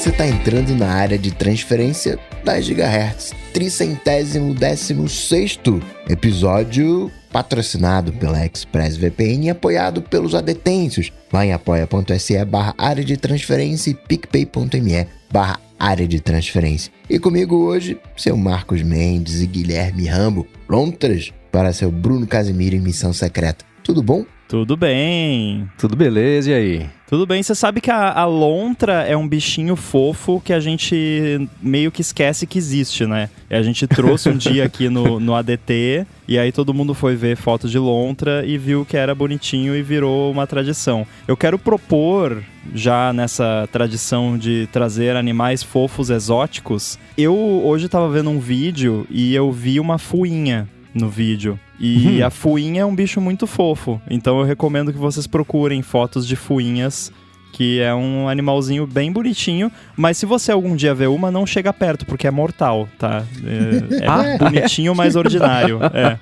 você está entrando na área de transferência das gigahertz. 316º episódio patrocinado pela ExpressVPN e apoiado pelos adetêncios. Vai em apoia.se/área de transferência e picpay.me/área de transferência. E comigo hoje, seu Marcos Mendes e Guilherme Rambo, lontras para seu Bruno Casimiro em missão secreta. Tudo bom? Tudo bem. Tudo beleza, e aí? Tudo bem, você sabe que a lontra é um bichinho fofo que a gente meio que esquece que existe, né? A gente trouxe um dia aqui no ADT e aí todo mundo foi ver fotos de lontra e viu que era bonitinho e virou uma tradição. Eu quero propor, já nessa tradição de trazer animais fofos exóticos, eu hoje estava vendo um vídeo e eu vi uma fuinha no vídeo. E a fuinha é um bicho muito fofo. Então eu recomendo que vocês procurem fotos de fuinhas, que é um animalzinho bem bonitinho. Mas se você algum dia ver uma, não chega perto, porque é mortal, tá? É bonitinho, mas ordinário. É.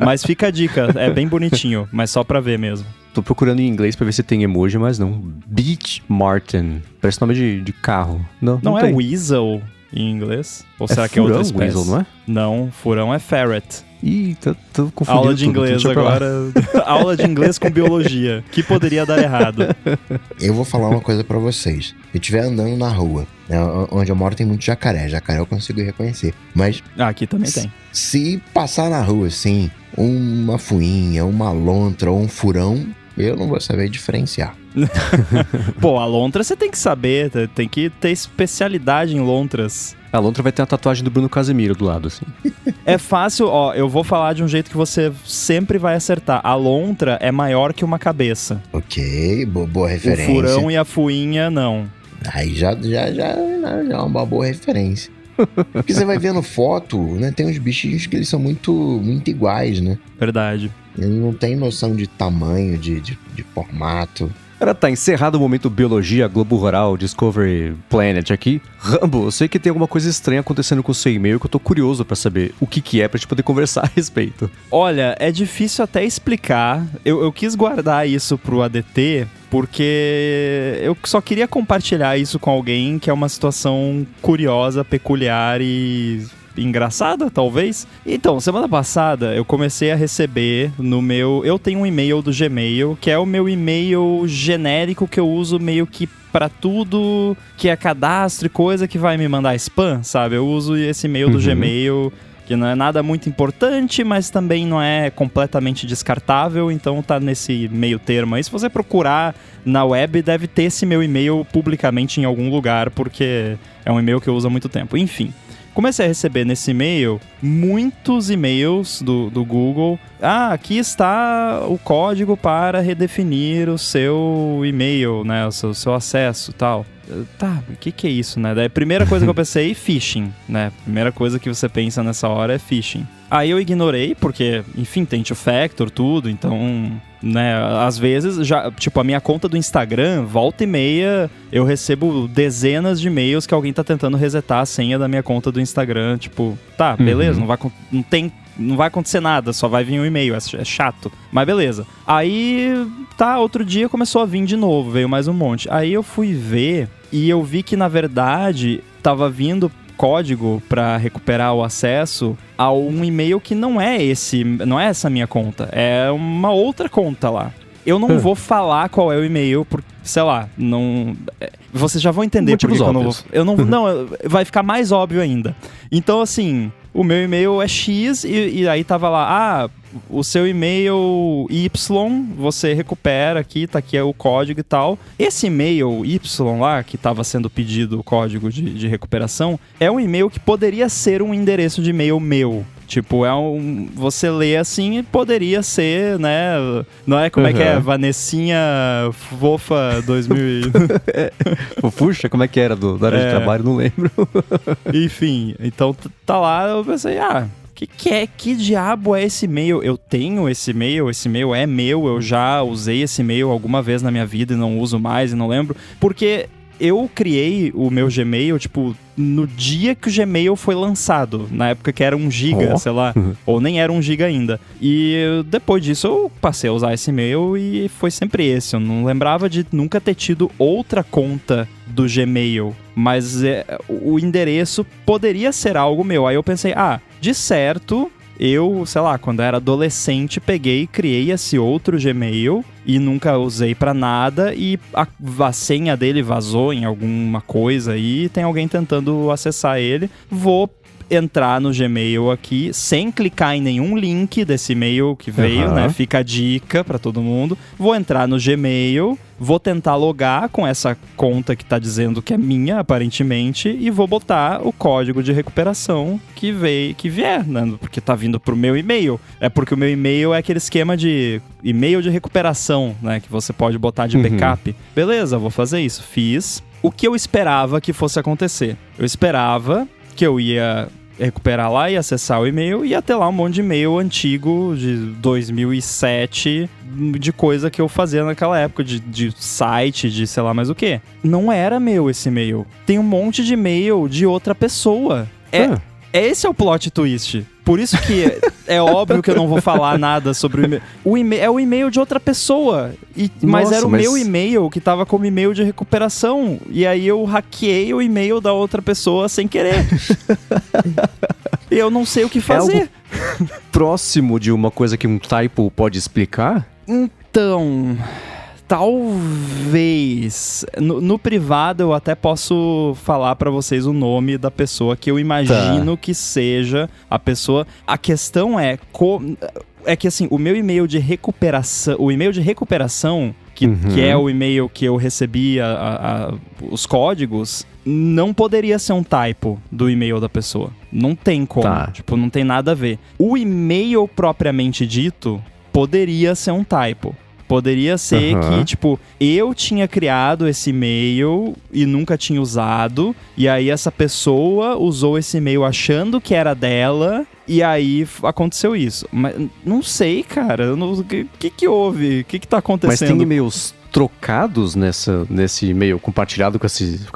Mas fica a dica, é bem bonitinho, mas só pra ver mesmo. Tô procurando em inglês pra ver se tem emoji, mas não. Beach Martin. Parece nome de carro. Não é tem. Weasel em inglês? Ou será que é furão, outra espécie? Weasel, não é? Não, furão é ferret. Ih, tô confundindo. Aula de inglês agora. Aula de inglês com biologia. Que poderia dar errado. Eu vou falar uma coisa pra vocês. Se eu estiver andando na rua, né, onde eu moro tem muito jacaré. Jacaré eu consigo reconhecer. Mas Aqui também tem. Se passar na rua, assim, uma fuinha, uma lontra ou um furão, eu não vou saber diferenciar. Pô, a lontra você tem que saber, tem que ter especialidade em lontras. A lontra vai ter a tatuagem do Bruno Casimiro do lado, assim. É fácil, ó, eu vou falar de um jeito que você sempre vai acertar. A lontra é maior que uma cabeça. Ok, boa referência. O furão e a fuinha, não. Aí já é uma boa referência. Porque você vai vendo foto, né? Tem uns bichinhos que eles são muito iguais, né? Verdade. Ele não tem noção de tamanho, de formato. Cara, tá encerrado o momento Biologia, Globo Rural, Discovery Planet aqui. Rambo, eu sei que tem alguma coisa estranha acontecendo com o seu e-mail que eu tô curioso pra saber o que é pra gente poder conversar a respeito. Olha, é difícil até explicar. Eu quis guardar isso pro ADT porque eu só queria compartilhar isso com alguém que é uma situação curiosa, peculiar e engraçada, talvez. Então, semana passada eu comecei a receber no meu... Eu tenho um e-mail do Gmail, que é o meu e-mail genérico que eu uso meio que pra tudo que é cadastro e coisa que vai me mandar spam, sabe? Eu uso esse e-mail do Gmail, que não é nada muito importante, mas também não é completamente descartável, então tá nesse meio termo aí. Se você procurar na web, deve ter esse meu e-mail publicamente em algum lugar, porque é um e-mail que eu uso há muito tempo. Enfim. Comecei a receber nesse e-mail muitos e-mails do Google. Aqui está o código para redefinir o seu e-mail, né? O seu acesso e tal. Tá, o que é isso, né? Daí a primeira coisa que eu pensei, phishing, né? Primeira coisa que você pensa nessa hora é phishing. Aí eu ignorei, porque, enfim, tem two-factor, tudo, então, né, às vezes, já, tipo, a minha conta do Instagram, volta e meia, eu recebo dezenas de e-mails que alguém tá tentando resetar a senha da minha conta do Instagram, tipo, tá, beleza, não vai acontecer nada, só vai vir um e-mail, é chato, mas beleza. Aí, tá, outro dia começou a vir de novo, veio mais um monte. Aí eu fui ver e eu vi que, na verdade, tava vindo código para recuperar o acesso a um e-mail que não é essa minha conta, é uma outra conta lá. Eu não vou falar qual é o e-mail, porque, sei lá, não... Vocês já vão entender porque eu não vai ficar mais óbvio ainda. Então, assim, o meu e-mail é X e aí tava lá, o seu e-mail Y, você recupera aqui, tá aqui é o código e tal. Esse e-mail Y lá, que tava sendo pedido o código de recuperação, é um e-mail que poderia ser um endereço de e-mail meu. Tipo, você lê assim e poderia ser, né? Não é como é que é? Vanessinha Fofa 2000. Fofuxa? Como é que era da área de trabalho? Não lembro. Enfim, então tá lá, eu pensei, que diabo é esse e-mail? Eu tenho esse e-mail é meu, eu já usei esse e-mail alguma vez na minha vida e não uso mais e não lembro. Porque eu criei o meu Gmail, tipo, no dia que o Gmail foi lançado, na época que era 1 GB, sei lá, ou nem era 1 GB ainda. E depois disso eu passei a usar esse e-mail e foi sempre esse. Eu não lembrava de nunca ter tido outra conta do Gmail, mas o endereço poderia ser algo meu. Aí eu pensei, de certo, eu, sei lá, quando era adolescente, peguei e criei esse outro Gmail e nunca usei pra nada, e a senha dele vazou em alguma coisa aí, tem alguém tentando acessar ele. Vou entrar no Gmail aqui, sem clicar em nenhum link desse e-mail que veio, né? Fica a dica pra todo mundo. Vou entrar no Gmail, vou tentar logar com essa conta que tá dizendo que é minha, aparentemente, e vou botar o código de recuperação que vier, né? Porque tá vindo pro meu e-mail. É porque o meu e-mail é aquele esquema de e-mail de recuperação, né? Que você pode botar de backup. Beleza, vou fazer isso. Fiz. O que eu esperava que fosse acontecer? Eu esperava que eu ia recuperar lá e acessar o e-mail, e ia ter lá um monte de e-mail antigo de 2007, de coisa que eu fazia naquela época, de site, de sei lá mais o que. Não era meu esse e-mail. Tem um monte de e-mail de outra pessoa. Esse é o plot twist. Por isso que é óbvio que eu não vou falar nada sobre o e-mail. É o e-mail de outra pessoa. Mas era o meu e-mail que tava como e-mail de recuperação. E aí eu hackeei o e-mail da outra pessoa sem querer. E eu não sei o que fazer. É algo próximo de uma coisa que um typo pode explicar? Então, talvez. No privado eu até posso falar pra vocês o nome da pessoa que eu imagino que seja a pessoa. A questão é que assim, o meu e-mail de recuperação, que é o e-mail que eu recebi os códigos, não poderia ser um typo do e-mail da pessoa. Não tem como. Tipo, não tem nada a ver. O e-mail propriamente dito poderia ser um typo. Poderia ser que, tipo, eu tinha criado esse e-mail e nunca tinha usado, e aí essa pessoa usou esse e-mail achando que era dela, e aí aconteceu isso. Mas não sei, cara. O que houve? O que tá acontecendo? Mas tem e-mails trocados nesse e-mail compartilhado com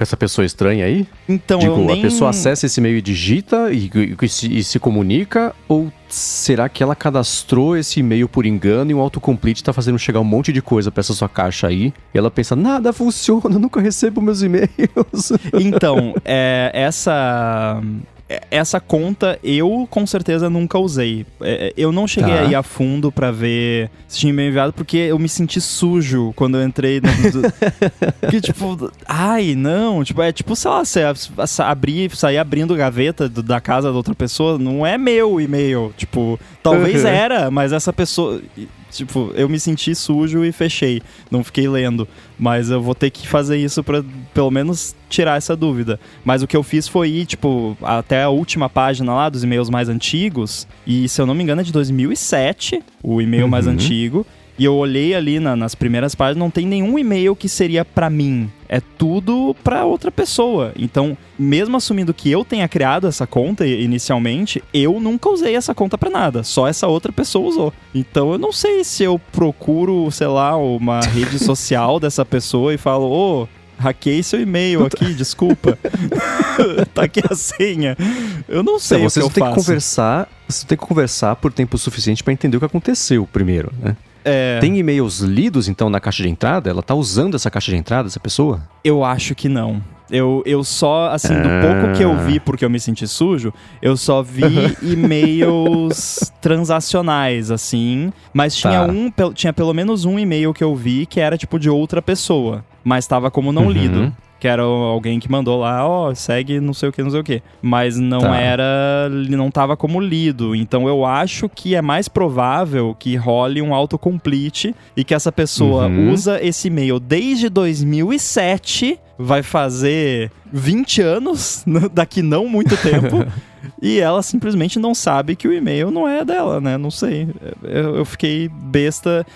essa pessoa estranha aí? Então, a pessoa acessa esse e-mail e digita e se comunica, ou será que ela cadastrou esse e-mail por engano e o autocomplete tá fazendo chegar um monte de coisa pra essa sua caixa aí, e ela pensa, nada funciona, eu nunca recebo meus e-mails? Então, essa conta eu com certeza nunca usei. Eu não cheguei a ir a fundo pra ver se tinha e-mail enviado, porque eu me senti sujo quando eu entrei que tipo, não, tipo, sei lá, sair abrindo gaveta da casa da outra pessoa, não é meu e-mail, tipo, talvez era, mas essa pessoa, tipo, eu me senti sujo e fechei, não fiquei lendo, mas eu vou ter que fazer isso pra pelo menos tirar essa dúvida. Mas o que eu fiz foi ir, tipo, até a última página lá dos e-mails mais antigos, e se eu não me engano é de 2007, o e-mail mais antigo, e eu olhei ali nas primeiras páginas, não tem nenhum e-mail que seria pra mim. É tudo pra outra pessoa. Então, mesmo assumindo que eu tenha criado essa conta inicialmente, eu nunca usei essa conta pra nada. Só essa outra pessoa usou. Então, eu não sei se eu procuro, sei lá, uma rede social dessa pessoa e falo, hackei seu e-mail aqui, desculpa. Tá aqui a senha. Eu não sei o que eu faço. Você tem que conversar por tempo suficiente pra entender o que aconteceu primeiro, né? Tem e-mails lidos, então, na caixa de entrada? Ela tá usando essa caixa de entrada, essa pessoa? Eu acho que não. Eu só, assim, do pouco que eu vi, porque eu me senti sujo, eu só vi e-mails transacionais, assim, mas tinha pelo menos um e-mail que eu vi que era, tipo, de outra pessoa, mas tava como não lido. Que era alguém que mandou lá, segue não sei o que. Mas não não tava como lido. Então eu acho que é mais provável que role um autocomplete e que essa pessoa usa esse e-mail desde 2007, vai fazer 20 anos, daqui não muito tempo, e ela simplesmente não sabe que o e-mail não é dela, né? Não sei. Eu fiquei besta.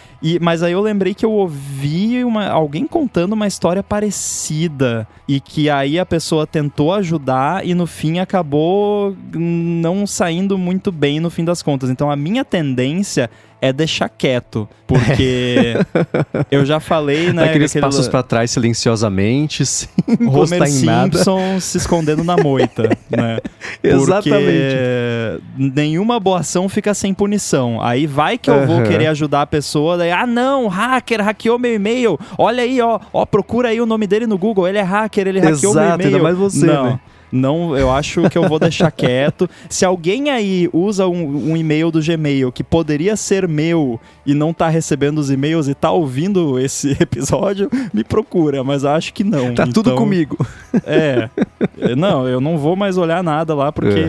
Mas aí eu lembrei que eu ouvi alguém contando uma história parecida e que aí a pessoa tentou ajudar e no fim acabou não saindo muito bem no fim das contas. Então a minha tendência é deixar quieto. Porque eu já falei, né? Aqueles passos pra trás silenciosamente, sem Homer encostar em nada. Simpson se escondendo na moita, né? Exatamente. Porque nenhuma boa ação fica sem punição. Aí vai que eu vou querer ajudar a pessoa, daí, não, hacker, hackeou meu e-mail. Olha aí, ó, procura aí o nome dele no Google, ele é hacker, ele hackeou meu e-mail. Ainda mais você, né? Não, eu acho que eu vou deixar quieto. Se alguém aí usa um e-mail do Gmail que poderia ser meu e não tá recebendo os e-mails e tá ouvindo esse episódio, me procura, mas acho que não. Tá tudo comigo. Não, eu não vou mais olhar nada lá porque...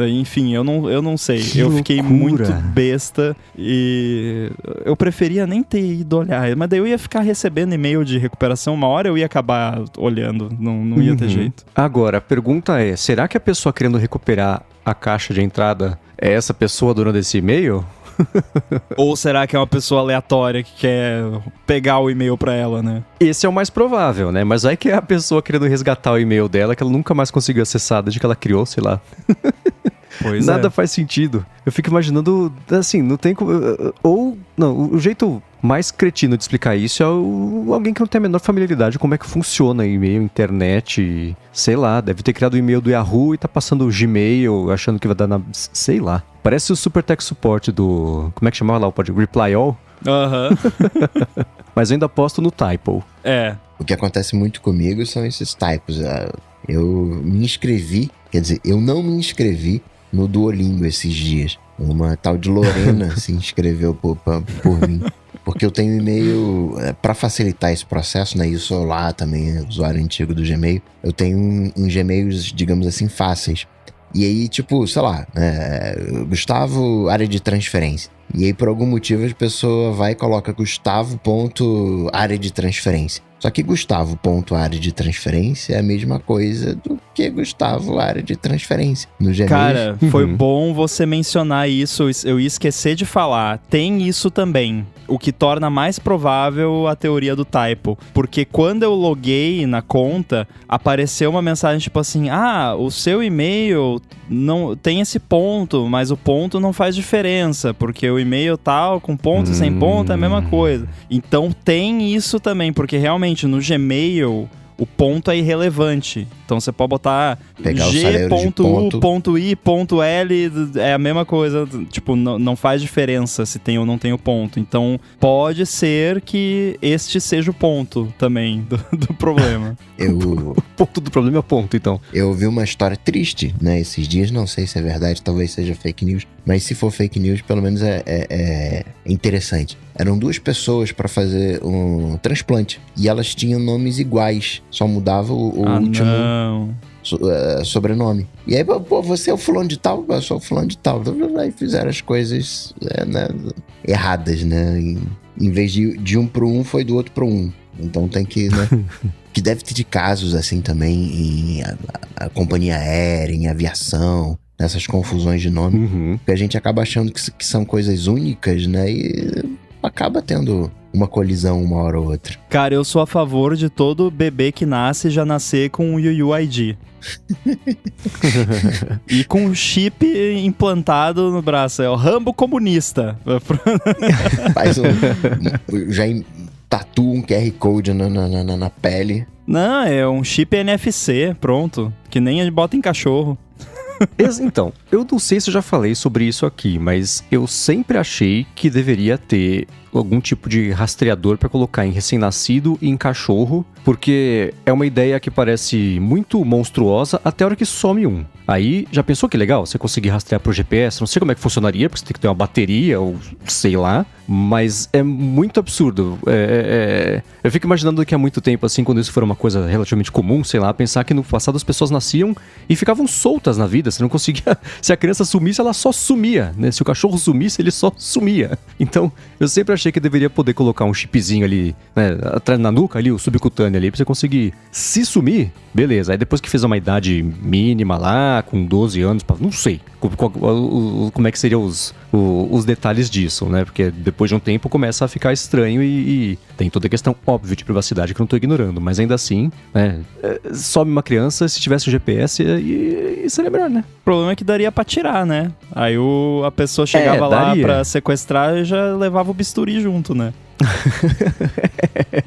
Enfim, eu não sei. Eu fiquei muito besta e eu preferia nem ter ido olhar. Mas daí eu ia ficar recebendo e-mail de recuperação, uma hora eu ia acabar olhando, não ia ter jeito. Agora, a pergunta é, será que a pessoa querendo recuperar a caixa de entrada é essa pessoa dona desse e-mail? Ou será que é uma pessoa aleatória que quer pegar o e-mail pra ela, né? Esse é o mais provável, né? Mas vai que é a pessoa querendo resgatar o e-mail dela, que ela nunca mais conseguiu acessar desde que ela criou, sei lá. Pois Nada faz sentido. Eu fico imaginando, assim, não tem como... o jeito mais cretino de explicar isso é alguém que não tem a menor familiaridade com como é que funciona e-mail, internet, sei lá, deve ter criado o e-mail do Yahoo e tá passando o Gmail, achando que vai dar sei lá. Parece o Super Tech Support do... Como é que chamava lá? Pode Reply All? Mas eu ainda aposto no typo. O que acontece muito comigo são esses typos. Eu me inscrevi, quer dizer, eu não me inscrevi no Duolingo esses dias. Uma tal de Lorena se inscreveu por mim. Porque eu tenho e-mail, para facilitar esse processo, né? Isso lá também, usuário antigo do Gmail. Eu tenho uns Gmails, digamos assim, fáceis. E aí, tipo, sei lá, Gustavo, área de transferência. E aí, por algum motivo, a pessoa vai e coloca Gustavo, área de transferência. Só que Gustavo, área de transferência é a mesma coisa do que Gustavo, área de transferência. No Gmail. Cara, foi bom você mencionar isso, eu ia esquecer de falar. Tem isso também, o que torna mais provável a teoria do typo. Porque quando eu loguei na conta, apareceu uma mensagem tipo assim, o seu e-mail não tem esse ponto, mas o ponto não faz diferença, porque o e-mail tal, com ponto e sem ponto é a mesma coisa. Então tem isso também, porque realmente no Gmail o ponto é irrelevante. Então você pode botar G.U.I.L, é a mesma coisa. Tipo, não faz diferença se tem ou não tem o ponto. Então pode ser que este seja o ponto também do problema. O ponto do problema é o ponto, então. Eu ouvi uma história triste, né, esses dias. Não sei se é verdade, talvez seja fake news. Mas se for fake news, pelo menos é interessante. Eram 2 pessoas para fazer um transplante. E elas tinham nomes iguais. Só mudava o último sobrenome. E aí, você é o fulano de tal? Eu sou o fulano de tal. Aí fizeram as coisas erradas, né? Em vez de um pro um, foi do outro pro um. Então tem que, né? Que deve ter de casos assim também em a companhia aérea, em aviação, nessas confusões de nome. Porque a gente acaba achando que são coisas únicas, né? E acaba tendo uma colisão uma hora ou outra. Cara, eu sou a favor de todo bebê que nasce já nascer com o UUID. E com um chip implantado no braço. É o Rambo comunista. Faz já tatua um QR Code na pele. Não, é um chip NFC, pronto. Que nem a gente bota em cachorro. Então, eu não sei se eu já falei sobre isso aqui, mas eu sempre achei que deveria ter algum tipo de rastreador para colocar em recém-nascido e em cachorro, porque é uma ideia que parece muito monstruosa até a hora que some um. Aí, já pensou que legal você conseguir rastrear pro GPS? Não sei como é que funcionaria, porque você tem que ter uma bateria ou sei lá, mas é muito absurdo. Eu fico imaginando que há muito tempo, assim, quando isso for uma coisa relativamente comum, sei lá, pensar que no passado as pessoas nasciam e ficavam soltas na vida, você não conseguia... Se a criança sumisse, ela só sumia, né? Se o cachorro sumisse, ele só sumia. Então, eu sempre achei que deveria poder colocar um chipzinho ali, né, atrás na nuca ali, o subcutâneo ali, pra você conseguir se sumir, beleza. Aí depois que fez uma idade mínima lá, com 12 anos, não sei como é que seriam os detalhes disso, né? Porque depois de um tempo começa a ficar estranho e tem toda a questão óbvia de privacidade que eu não tô ignorando, mas ainda assim, né? Some uma criança, se tivesse um GPS, e seria melhor, né? O problema é que daria pra tirar, né? Aí a pessoa chegava lá daria. pra sequestrar e já levava o bisturi junto, né?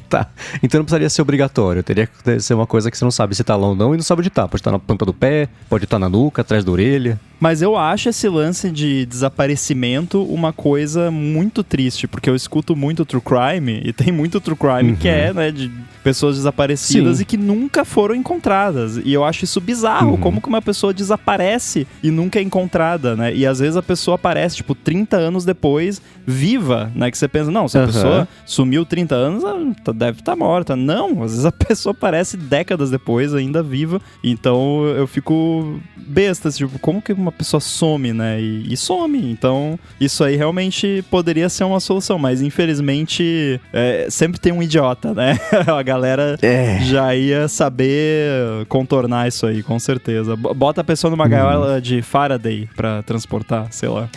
Tá. Então não precisaria ser obrigatório. Teria que ser uma coisa que você não sabe se tá lá ou não e não sabe onde tá. Pode estar na ponta do pé, pode estar na nuca, atrás da orelha. Mas eu acho esse lance de desaparecimento uma coisa muito triste, porque eu escuto muito true crime, e tem muito true crime que é, né, de pessoas desaparecidas. Sim. E que nunca foram encontradas. E eu acho isso bizarro, como que uma pessoa desaparece e nunca é encontrada, né? E às vezes a pessoa aparece, tipo, 30 anos depois, viva, né? Que você pensa, não, se a pessoa sumiu 30 anos, ela deve estar morta. Não, às vezes a pessoa aparece décadas depois, ainda viva. Então eu fico besta, tipo, como que uma pessoa some, né? E some. Então, isso aí realmente poderia ser uma solução, mas infelizmente sempre tem um idiota, né? A galera já ia saber contornar isso aí, com certeza. Bota a pessoa numa gaiola de Faraday pra transportar, sei lá.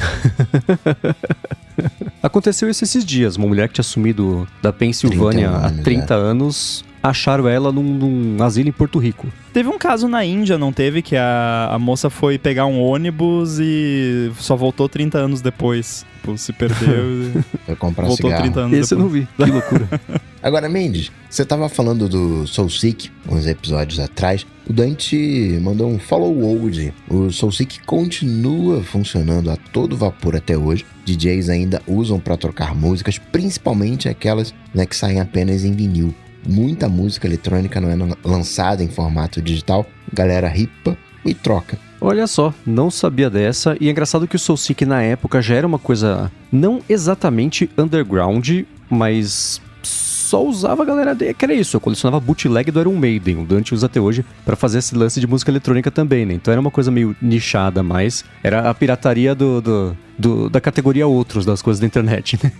Aconteceu isso esses dias. Uma mulher que tinha sumido da Pensilvânia há 30 anos, acharam ela num asilo em Porto Rico. Teve um caso na Índia, não teve? Que a moça foi pegar um ônibus e só voltou 30 anos depois. Tipo, se perdeu e foi comprar voltou cigarro. 30 anos Esse depois. eu não vi, que loucura. Agora, Mendes, você tava falando do Soulseek uns episódios atrás. O Dante mandou um follow-old. O Soulseek continua funcionando a todo vapor até hoje. DJs ainda usam para trocar músicas, principalmente aquelas, né, que saem apenas em vinil. Muita música eletrônica não é lançada em formato digital. Galera ripa e troca. Olha só, não sabia dessa. E é engraçado que o Soulseek na época já era uma coisa não exatamente underground, mas só usava a galera que era isso. Eu colecionava bootleg do Iron Maiden. O Dante usa até hoje pra fazer esse lance de música eletrônica também, né? Então era uma coisa meio nichada, mas era a pirataria da categoria outros das coisas da internet, né?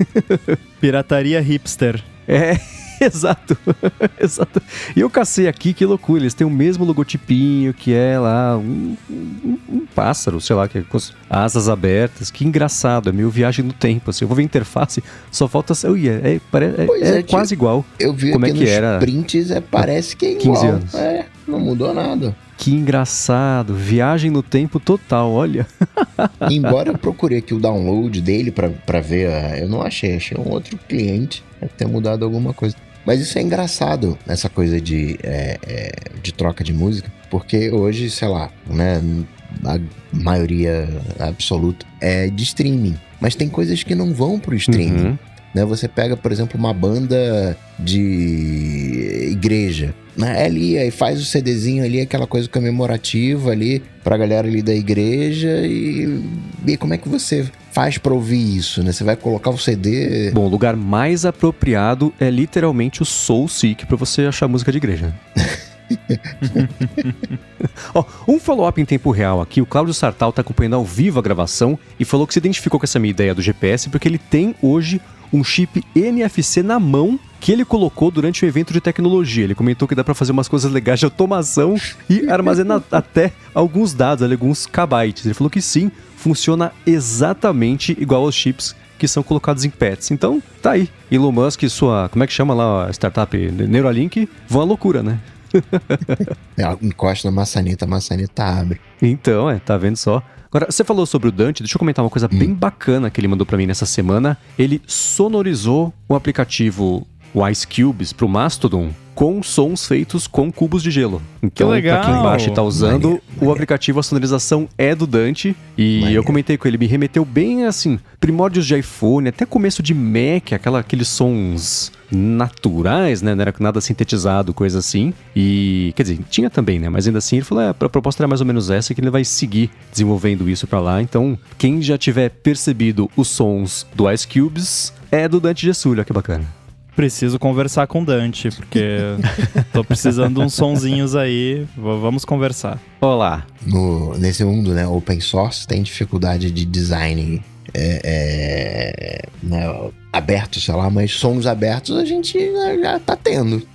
Pirataria hipster. Exato, exato. E eu cacei aqui, que loucura, eles têm o mesmo logotipinho que é lá, um pássaro, sei lá, que é com as asas abertas, que engraçado, é meio viagem no tempo, assim, eu vou ver a interface, só falta, é quase igual. Eu vi como aqui é que nos era prints, parece que é igual. 15 anos. Não mudou nada. Que engraçado, viagem no tempo total, olha. Embora eu procurei aqui o download dele pra ver, eu não achei um outro cliente, deve ter mudado alguma coisa. Mas isso é engraçado, essa coisa de troca de música, porque hoje, sei lá, né, a maioria absoluta é de streaming, mas tem coisas que não vão pro streaming. Né? Você pega, por exemplo, uma banda de igreja, né? Ali, aí faz o CDzinho ali, aquela coisa comemorativa ali pra galera ali da igreja e como é que você faz pra ouvir isso, né? Você vai colocar o CD... Bom, o lugar mais apropriado é literalmente o Soulseek pra você achar música de igreja. Um follow-up em tempo real aqui. O Cláudio Sartal tá acompanhando ao vivo a gravação e falou que se identificou com essa minha ideia do GPS porque ele tem hoje um chip NFC na mão que ele colocou durante um evento de tecnologia. Ele comentou que dá pra fazer umas coisas legais de automação e armazenar até alguns dados, alguns kbytes. Ele falou que sim, funciona exatamente igual aos chips que são colocados em pets. Então, tá aí. Elon Musk e sua, como é que chama lá a startup? Neuralink, vão à loucura, né? Encosta na maçaneta, a maçaneta abre. Então, tá vendo só? Agora, você falou sobre o Dante, deixa eu comentar uma coisa bem bacana que ele mandou pra mim nessa semana. Ele sonorizou o aplicativo Ice Cubes pro Mastodon com sons feitos com cubos de gelo. Então, que legal. Pra quem embaixo tá usando, o aplicativo, a sonorização é do Dante. E eu comentei com ele, me remeteu bem, assim, primórdios de iPhone, até começo de Mac, aqueles sons naturais, né? Não era nada sintetizado, coisa assim. E, quer dizer, tinha também, né? Mas ainda assim, ele falou, a proposta era mais ou menos essa, que ele vai seguir desenvolvendo isso pra lá. Então, quem já tiver percebido os sons do Ice Cubes, é do Dante Gessulho, que bacana. Preciso conversar com o Dante, porque tô precisando de uns sonzinhos aí. Vamos conversar. Olá. Nesse mundo, né, open source, tem dificuldade de design né, aberto, sei lá, mas sons abertos a gente já tá tendo.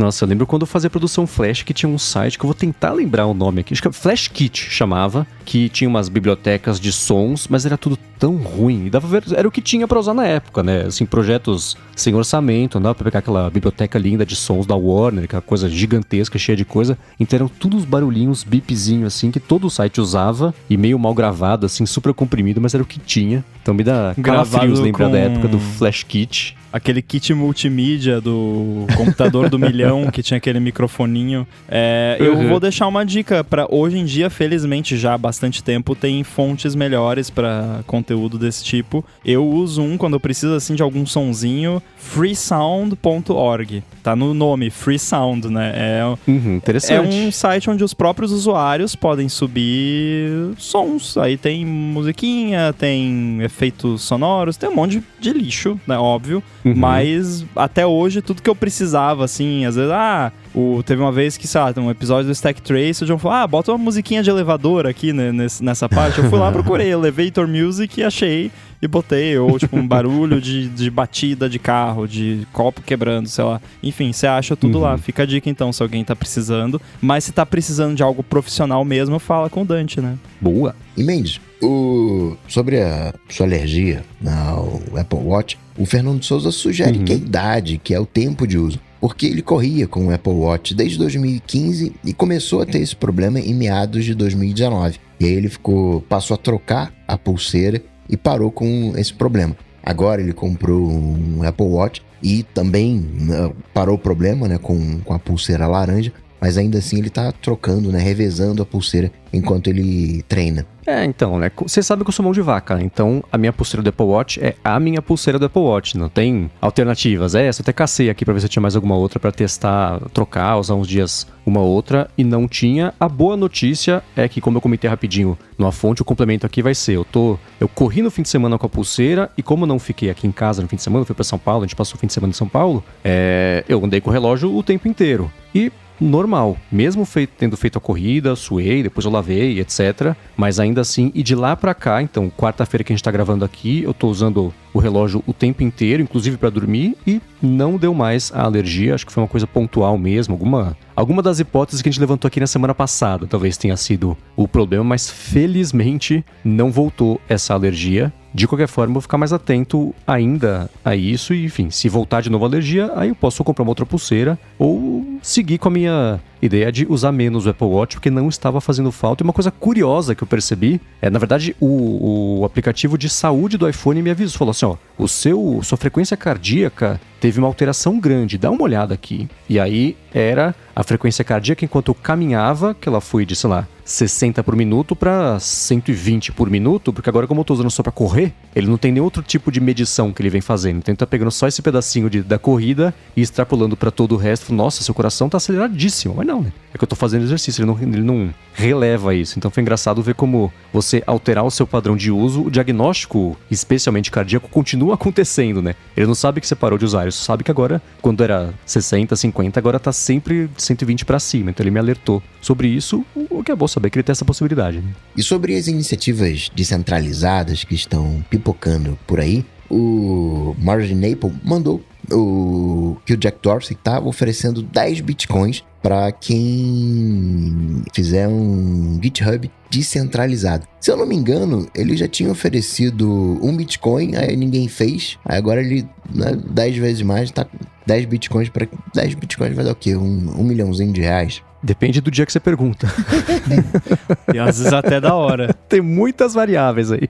Nossa, eu lembro quando eu fazia produção Flash que tinha um site que eu vou tentar lembrar o nome aqui, acho que Flash Kit chamava, que tinha umas bibliotecas de sons, mas era tudo tão ruim. E dava pra ver, era o que tinha pra usar na época, né? Assim, projetos sem orçamento, não dava pra pegar aquela biblioteca linda de sons da Warner, aquela coisa gigantesca, cheia de coisa. Então eram todos os barulhinhos, bipzinho assim, que todo o site usava, e meio mal gravado, assim, super comprimido, mas era o que tinha. Então me dá calafrios lembrar da época do Flash Kit. Aquele kit multimídia do computador do milhão, que tinha aquele microfoninho. Eu vou deixar uma dica para hoje em dia, felizmente já há bastante tempo, tem fontes melhores para conteúdo desse tipo. Eu uso quando eu preciso assim de algum sonzinho, freesound.org. Tá no nome, Freesound, né? Interessante. É um site onde os próprios usuários podem subir sons. Aí tem musiquinha, tem efeitos sonoros, tem um monte de lixo, né? Óbvio. Mas até hoje, tudo que eu precisava, assim, às vezes, teve uma vez que, sei lá, tem um episódio do Stack Trace, o John falou, bota uma musiquinha de elevador aqui, né, nessa parte. Eu fui lá, procurei Elevator Music e achei, e botei, ou tipo um barulho de batida de carro, de copo quebrando, sei lá. Enfim, você acha tudo lá. Fica a dica então, se alguém tá precisando. Mas se tá precisando de algo profissional mesmo, fala com o Dante, né? Boa! E Mendes, sobre a sua alergia ao Apple Watch, o Fernando Souza sugere que a idade, que é o tempo de uso, porque ele corria com o Apple Watch desde 2015 e começou a ter esse problema em meados de 2019. E aí ele passou a trocar a pulseira e parou com esse problema. Agora ele comprou um Apple Watch e também parou o problema, né, com a pulseira laranja, mas ainda assim ele tá trocando, né, revezando a pulseira enquanto ele treina. Então, né? Você sabe que eu sou mão de vaca, né? Então a minha pulseira do Apple Watch é a minha pulseira do Apple Watch. Não tem alternativas. Eu até cacei aqui pra ver se tinha mais alguma outra pra testar, trocar, usar uns dias uma outra. E não tinha. A boa notícia é que, como eu comentei rapidinho numa fonte, o complemento aqui vai ser: eu corri no fim de semana com a pulseira, e como eu não fiquei aqui em casa no fim de semana, eu fui pra São Paulo, a gente passou o fim de semana em São Paulo, eu andei com o relógio o tempo inteiro. E normal, mesmo tendo feito a corrida, suei, depois eu lavei, etc. Mas ainda assim, e de lá pra cá, então, quarta-feira que a gente tá gravando aqui, eu tô usando o relógio o tempo inteiro, inclusive pra dormir, e não deu mais a alergia. Acho que foi uma coisa pontual mesmo, alguma das hipóteses que a gente levantou aqui na semana passada talvez tenha sido o problema, mas felizmente não voltou essa alergia. De qualquer forma, eu vou ficar mais atento ainda a isso e, enfim, se voltar de novo a alergia, aí eu posso comprar uma outra pulseira ou seguir com a minha ideia de usar menos o Apple Watch, porque não estava fazendo falta. E uma coisa curiosa que eu percebi, na verdade, o aplicativo de saúde do iPhone me avisou, falou assim, sua frequência cardíaca teve uma alteração grande, dá uma olhada aqui. E aí era a frequência cardíaca enquanto eu caminhava, que ela foi de, 60 por minuto para 120 por minuto, porque agora, como eu tô usando só para correr, ele não tem nenhum outro tipo de medição que ele vem fazendo. Então ele tá pegando só esse pedacinho da corrida e extrapolando para todo o resto. Nossa, seu coração tá aceleradíssimo. Mas não, né? É que eu tô fazendo exercício, ele não releva isso. Então foi engraçado ver como você alterar o seu padrão de uso, o diagnóstico, especialmente cardíaco, continua acontecendo, né? Ele não sabe que você parou de usar, ele só sabe que agora, quando era 60, 50, agora tá sempre de 120 para cima. Então ele me alertou sobre isso, o que é bom saber que ele tem essa possibilidade, né? E sobre as iniciativas descentralizadas que estão pipocando por aí, o Margin Apple mandou que o Jack Dorsey estava oferecendo 10 bitcoins para quem fizer um GitHub descentralizado. Se eu não me engano, ele já tinha oferecido 1 bitcoin, aí ninguém fez, aí agora ele, 10 vezes mais, tá 10 bitcoins para 10 bitcoins vai dar o quê? Um milhãozinho de reais? Depende do dia que você pergunta. E às vezes até da hora. Tem muitas variáveis aí.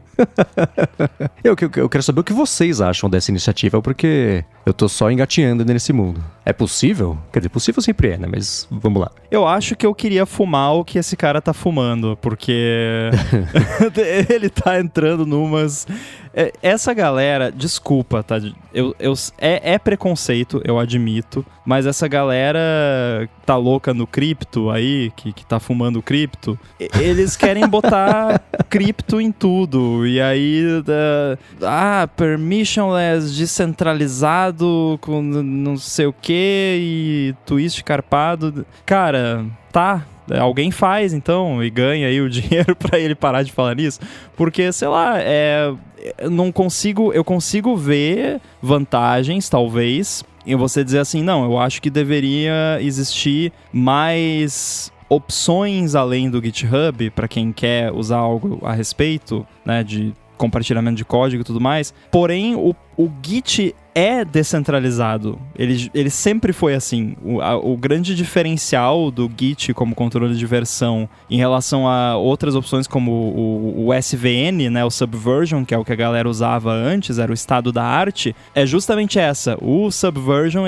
Eu quero saber o que vocês acham dessa iniciativa, porque eu tô só engatinhando nesse mundo. É possível? Quer dizer, possível sempre é, né? Mas vamos lá. Eu acho que eu queria fumar o que esse cara tá fumando, porque ele tá entrando numas... Essa galera, desculpa, tá? É preconceito, eu admito, mas essa galera tá louca no cripto aí, que tá fumando cripto, eles querem botar cripto em tudo, e aí permissionless, descentralizado, com não sei o que, e twist carpado. Cara, tá... Alguém faz, então, e ganha aí o dinheiro pra ele parar de falar nisso. Porque, sei lá, eu consigo ver vantagens, talvez, e você dizer assim, não, eu acho que deveria existir mais opções além do GitHub para quem quer usar algo a respeito, né, de compartilhamento de código e tudo mais. Porém, o Git é descentralizado. Ele sempre foi assim. O grande diferencial do Git como controle de versão em relação a outras opções como o SVN, né, o Subversion, que é o que a galera usava antes, era o estado da arte, é justamente essa. O Subversion,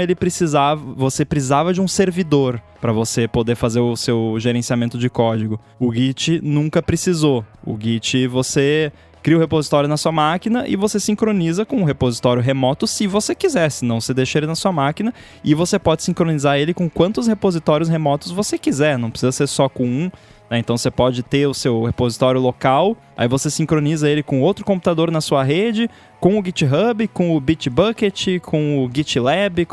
você precisava de um servidor para você poder fazer o seu gerenciamento de código. O Git nunca precisou. O Git, você cria o repositório na sua máquina e você sincroniza com o repositório remoto se você quiser, senão você deixa ele na sua máquina e você pode sincronizar ele com quantos repositórios remotos você quiser, não precisa ser só com um, né? Então você pode ter o seu repositório local, aí você sincroniza ele com outro computador na sua rede, com o GitHub, com o Bitbucket, com o GitLab,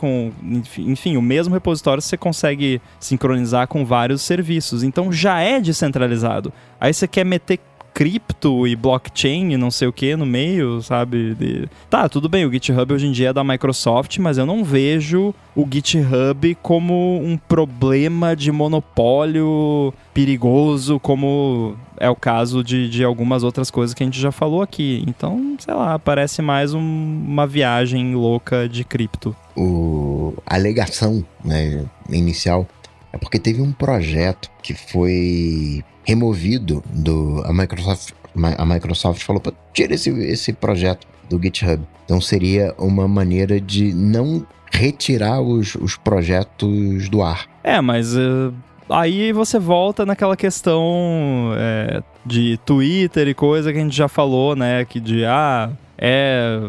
enfim, o mesmo repositório você consegue sincronizar com vários serviços, então já é descentralizado. Aí você quer meter cripto e blockchain e não sei o que no meio, sabe? Tá, tudo bem, o GitHub hoje em dia é da Microsoft, mas eu não vejo o GitHub como um problema de monopólio perigoso, como é o caso de algumas outras coisas que a gente já falou aqui. Então, sei lá, parece mais uma viagem louca de cripto. A alegação, né, inicial é porque teve um projeto que foi removido a Microsoft falou, tira esse projeto do GitHub. Então seria uma maneira de não retirar os projetos do ar. Mas aí você volta naquela questão de Twitter e coisa que a gente já falou, né? Que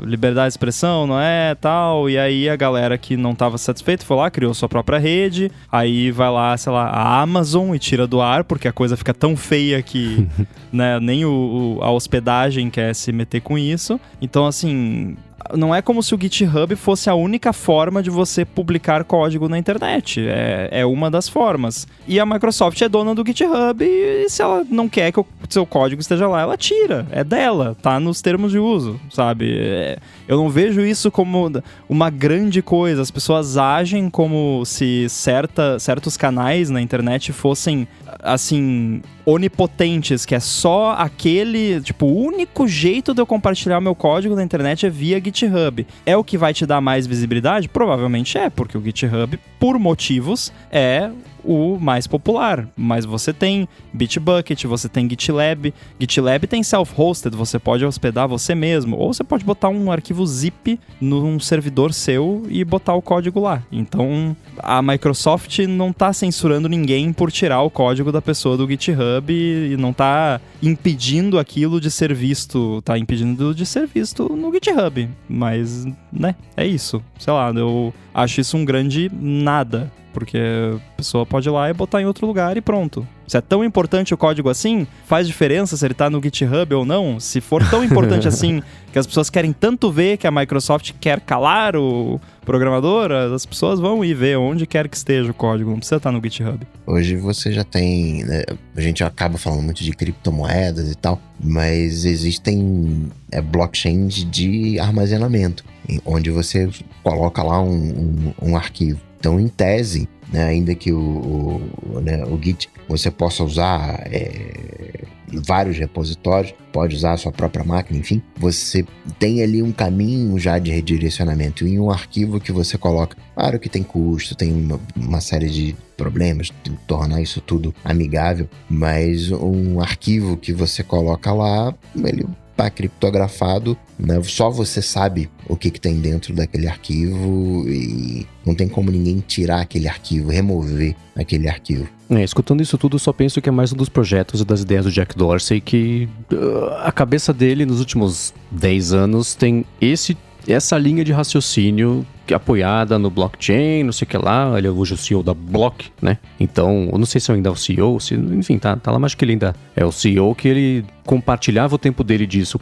liberdade de expressão, não é, tal, e aí a galera que não estava satisfeita foi lá, criou sua própria rede, aí vai lá, sei lá, a Amazon e tira do ar, porque a coisa fica tão feia que né, nem a hospedagem quer se meter com isso. Então, assim, não é como se o GitHub fosse a única forma de você publicar código na internet. É uma das formas. E a Microsoft é dona do GitHub e se ela não quer que o seu código esteja lá, ela tira. É dela, tá nos termos de uso, sabe? Eu não vejo isso como uma grande coisa. As pessoas agem como se certos canais na internet fossem, assim, onipotentes, que é só aquele, tipo, o único jeito de eu compartilhar meu código na internet é via GitHub. É o que vai te dar mais visibilidade? Provavelmente é, porque o GitHub, por motivos, é o mais popular, mas você tem Bitbucket, você tem GitLab. GitLab tem self-hosted, você pode hospedar você mesmo, ou você pode botar um arquivo zip num servidor seu e botar o código lá. Então, a Microsoft não tá censurando ninguém por tirar o código da pessoa do GitHub e não tá impedindo aquilo de ser visto, tá impedindo de ser visto no GitHub, mas, né, é isso. Sei lá, eu acho isso um grande nada. Porque a pessoa pode ir lá e botar em outro lugar e pronto. Se é tão importante o código assim, faz diferença se ele tá no GitHub ou não? Se for tão importante assim, que as pessoas querem tanto ver que a Microsoft quer calar o programador, as pessoas vão ir ver onde quer que esteja o código, não precisa estar no GitHub. Hoje você já tem, né, a gente acaba falando muito de criptomoedas e tal, mas existem blockchains de armazenamento, onde você coloca lá um arquivo. Então, em tese, né, ainda que o Git você possa usar vários repositórios, pode usar a sua própria máquina, enfim, você tem ali um caminho já de redirecionamento em um arquivo que você coloca. Claro que tem custo, tem uma série de problemas, tem que tornar isso tudo amigável, mas um arquivo que você coloca lá, ele está criptografado, né? Só você sabe o que tem dentro daquele arquivo e não tem como ninguém tirar aquele arquivo, remover aquele arquivo. Escutando isso tudo, eu só penso que é mais um dos projetos e das ideias do Jack Dorsey que a cabeça dele nos últimos 10 anos tem essa linha de raciocínio apoiada no blockchain, não sei o que lá. Ele é hoje o CEO da Block, né? Então, eu não sei se ainda é o CEO, enfim, tá lá, mas acho que ele ainda é o CEO, que ele compartilhava o tempo dele disso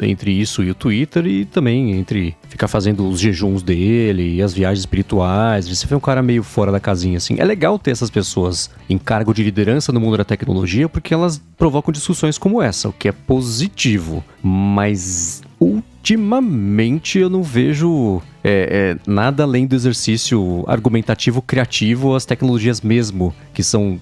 entre isso e o Twitter, e também entre ficar fazendo os jejuns dele e as viagens espirituais. Você vê um cara meio fora da casinha, assim. É legal ter essas pessoas em cargo de liderança no mundo da tecnologia, porque elas provocam discussões como essa, o que é positivo, mas ultimamente eu não vejo nada além do exercício argumentativo criativo, as tecnologias mesmo, que estão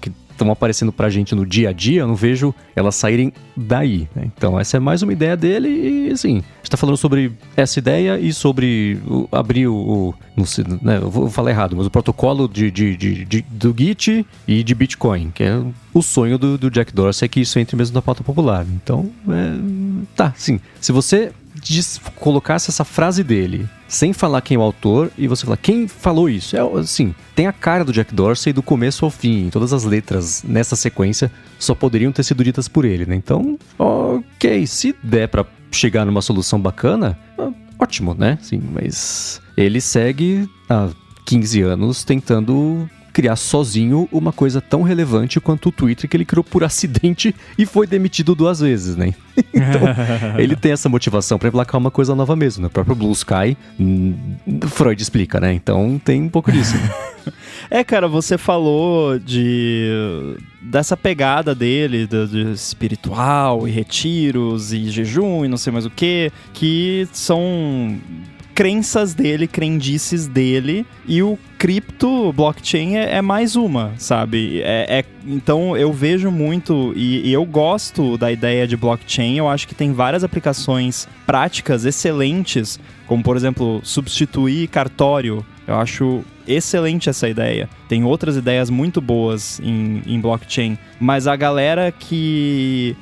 aparecendo pra gente no dia a dia, eu não vejo elas saírem daí, né? Então essa é mais uma ideia dele e, assim, a gente tá falando sobre essa ideia e sobre abrir não sei, né, eu vou falar errado, mas o protocolo do Git e de Bitcoin, que é o sonho do Jack Dorsey, que isso entre mesmo na pauta popular. Então, tá, sim. Se você colocasse essa frase dele sem falar quem é o autor e você falar quem falou isso, assim, tem a cara do Jack Dorsey do começo ao fim, todas as letras nessa sequência só poderiam ter sido ditas por ele, né? Então, ok, se der pra chegar numa solução bacana, ótimo, né? Sim, mas ele segue há 15 anos tentando criar sozinho uma coisa tão relevante quanto o Twitter, que ele criou por acidente e foi demitido 2 vezes, né? Então, ele tem essa motivação pra emplacar uma coisa nova mesmo, né? O próprio Blue Sky, Freud explica, né? Então tem um pouco disso, né? Cara, você falou dessa pegada dele, de espiritual, e retiros, e jejum, e não sei mais o que são crenças dele, crendices dele, e o cripto, blockchain é mais uma, sabe? Então eu vejo muito, e eu gosto da ideia de blockchain, eu acho que tem várias aplicações práticas excelentes, como por exemplo, substituir cartório. Eu acho excelente essa ideia. Tem outras ideias muito boas em blockchain, mas a galera que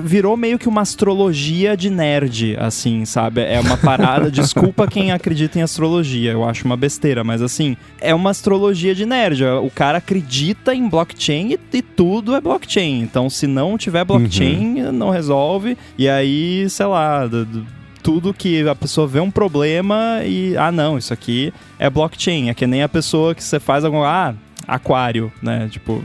virou meio que uma astrologia de nerd, assim, sabe? É uma parada, desculpa quem acredita em astrologia, eu acho uma besteira, mas assim, é uma astrologia de nerd. O cara acredita em blockchain e tudo é blockchain. Então, se não tiver blockchain, não resolve. E aí, sei lá, tudo que a pessoa vê um problema e, não, isso aqui é blockchain. É que nem a pessoa que você faz aquário, né? Tipo,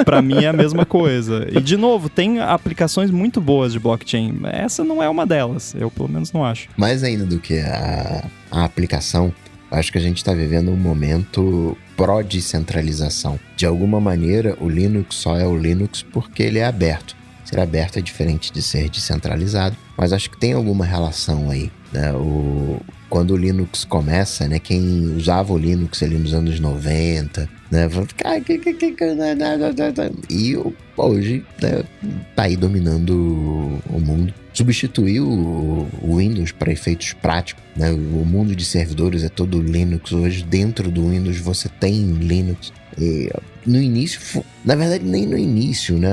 pra mim é a mesma coisa. E, de novo, tem aplicações muito boas de blockchain. Essa não é uma delas, eu pelo menos não acho. Mais ainda do que a aplicação, acho que a gente está vivendo um momento pró-descentralização. De alguma maneira, o Linux só é o Linux porque ele é aberto. Ser aberto é diferente de ser descentralizado, mas acho que tem alguma relação aí, né? Quando o Linux começa, né? Quem usava o Linux ali nos anos 90, né? E hoje, né, tá aí dominando o mundo. Substituiu o Windows para efeitos práticos, né? O mundo de servidores é todo Linux. Hoje, dentro do Windows, você tem Linux. E no início, na verdade nem no início, né?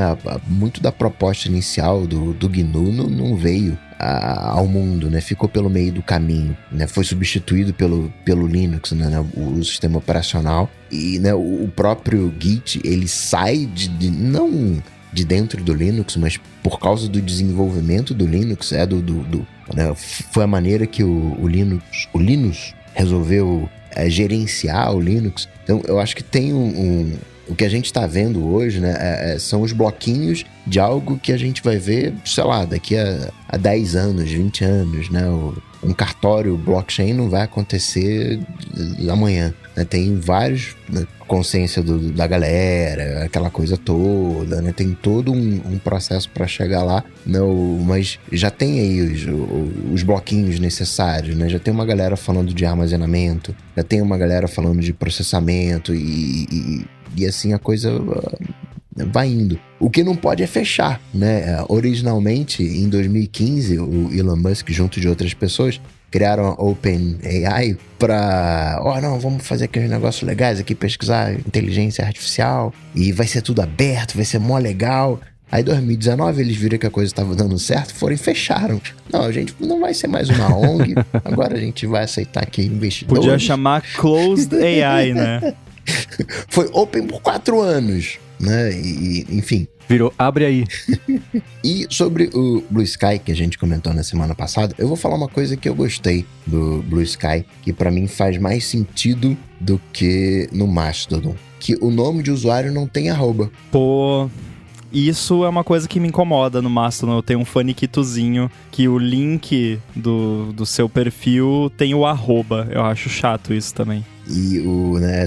Muito da proposta inicial do GNU não veio ao mundo, né? Ficou pelo meio do caminho, né? Foi substituído pelo Linux, né? O sistema operacional. E, né, o próprio Git, ele sai não de dentro do Linux, mas por causa do desenvolvimento do Linux, né? Foi a maneira que o Linux resolveu gerenciar o Linux. Então eu acho que tem o que a gente está vendo hoje, né, são os bloquinhos de algo que a gente vai ver, sei lá, daqui a 10 anos, 20 anos, né? Um cartório blockchain não vai acontecer amanhã, né? Tem vários, né, consciência da galera, aquela coisa toda, né? Tem todo um processo para chegar lá, não, mas já tem aí os bloquinhos necessários, né? Já tem uma galera falando de armazenamento, já tem uma galera falando de processamento e assim a coisa vai indo. O que não pode é fechar, né? Originalmente, em 2015, o Elon Musk, junto de outras pessoas, criaram a OpenAI para... não, vamos fazer aqueles negócios legais aqui, pesquisar inteligência artificial, e vai ser tudo aberto, vai ser mó legal. Aí, em 2019, eles viram que a coisa estava dando certo, foram e fecharam. Não, a gente não vai ser mais uma ONG, agora a gente vai aceitar aqui investidores. Podia chamar Closed AI, né? Foi open por 4 anos, né? Enfim. Virou, abre aí. E sobre o Blue Sky, que a gente comentou na semana passada, eu vou falar uma coisa que eu gostei do Blue Sky, que pra mim faz mais sentido do que no Mastodon. Que o nome de usuário não tem arroba. Pô... Isso é uma coisa que me incomoda no Mastodon. Eu tenho um faniquitozinho que o link do seu perfil tem o arroba. Eu acho chato isso também. E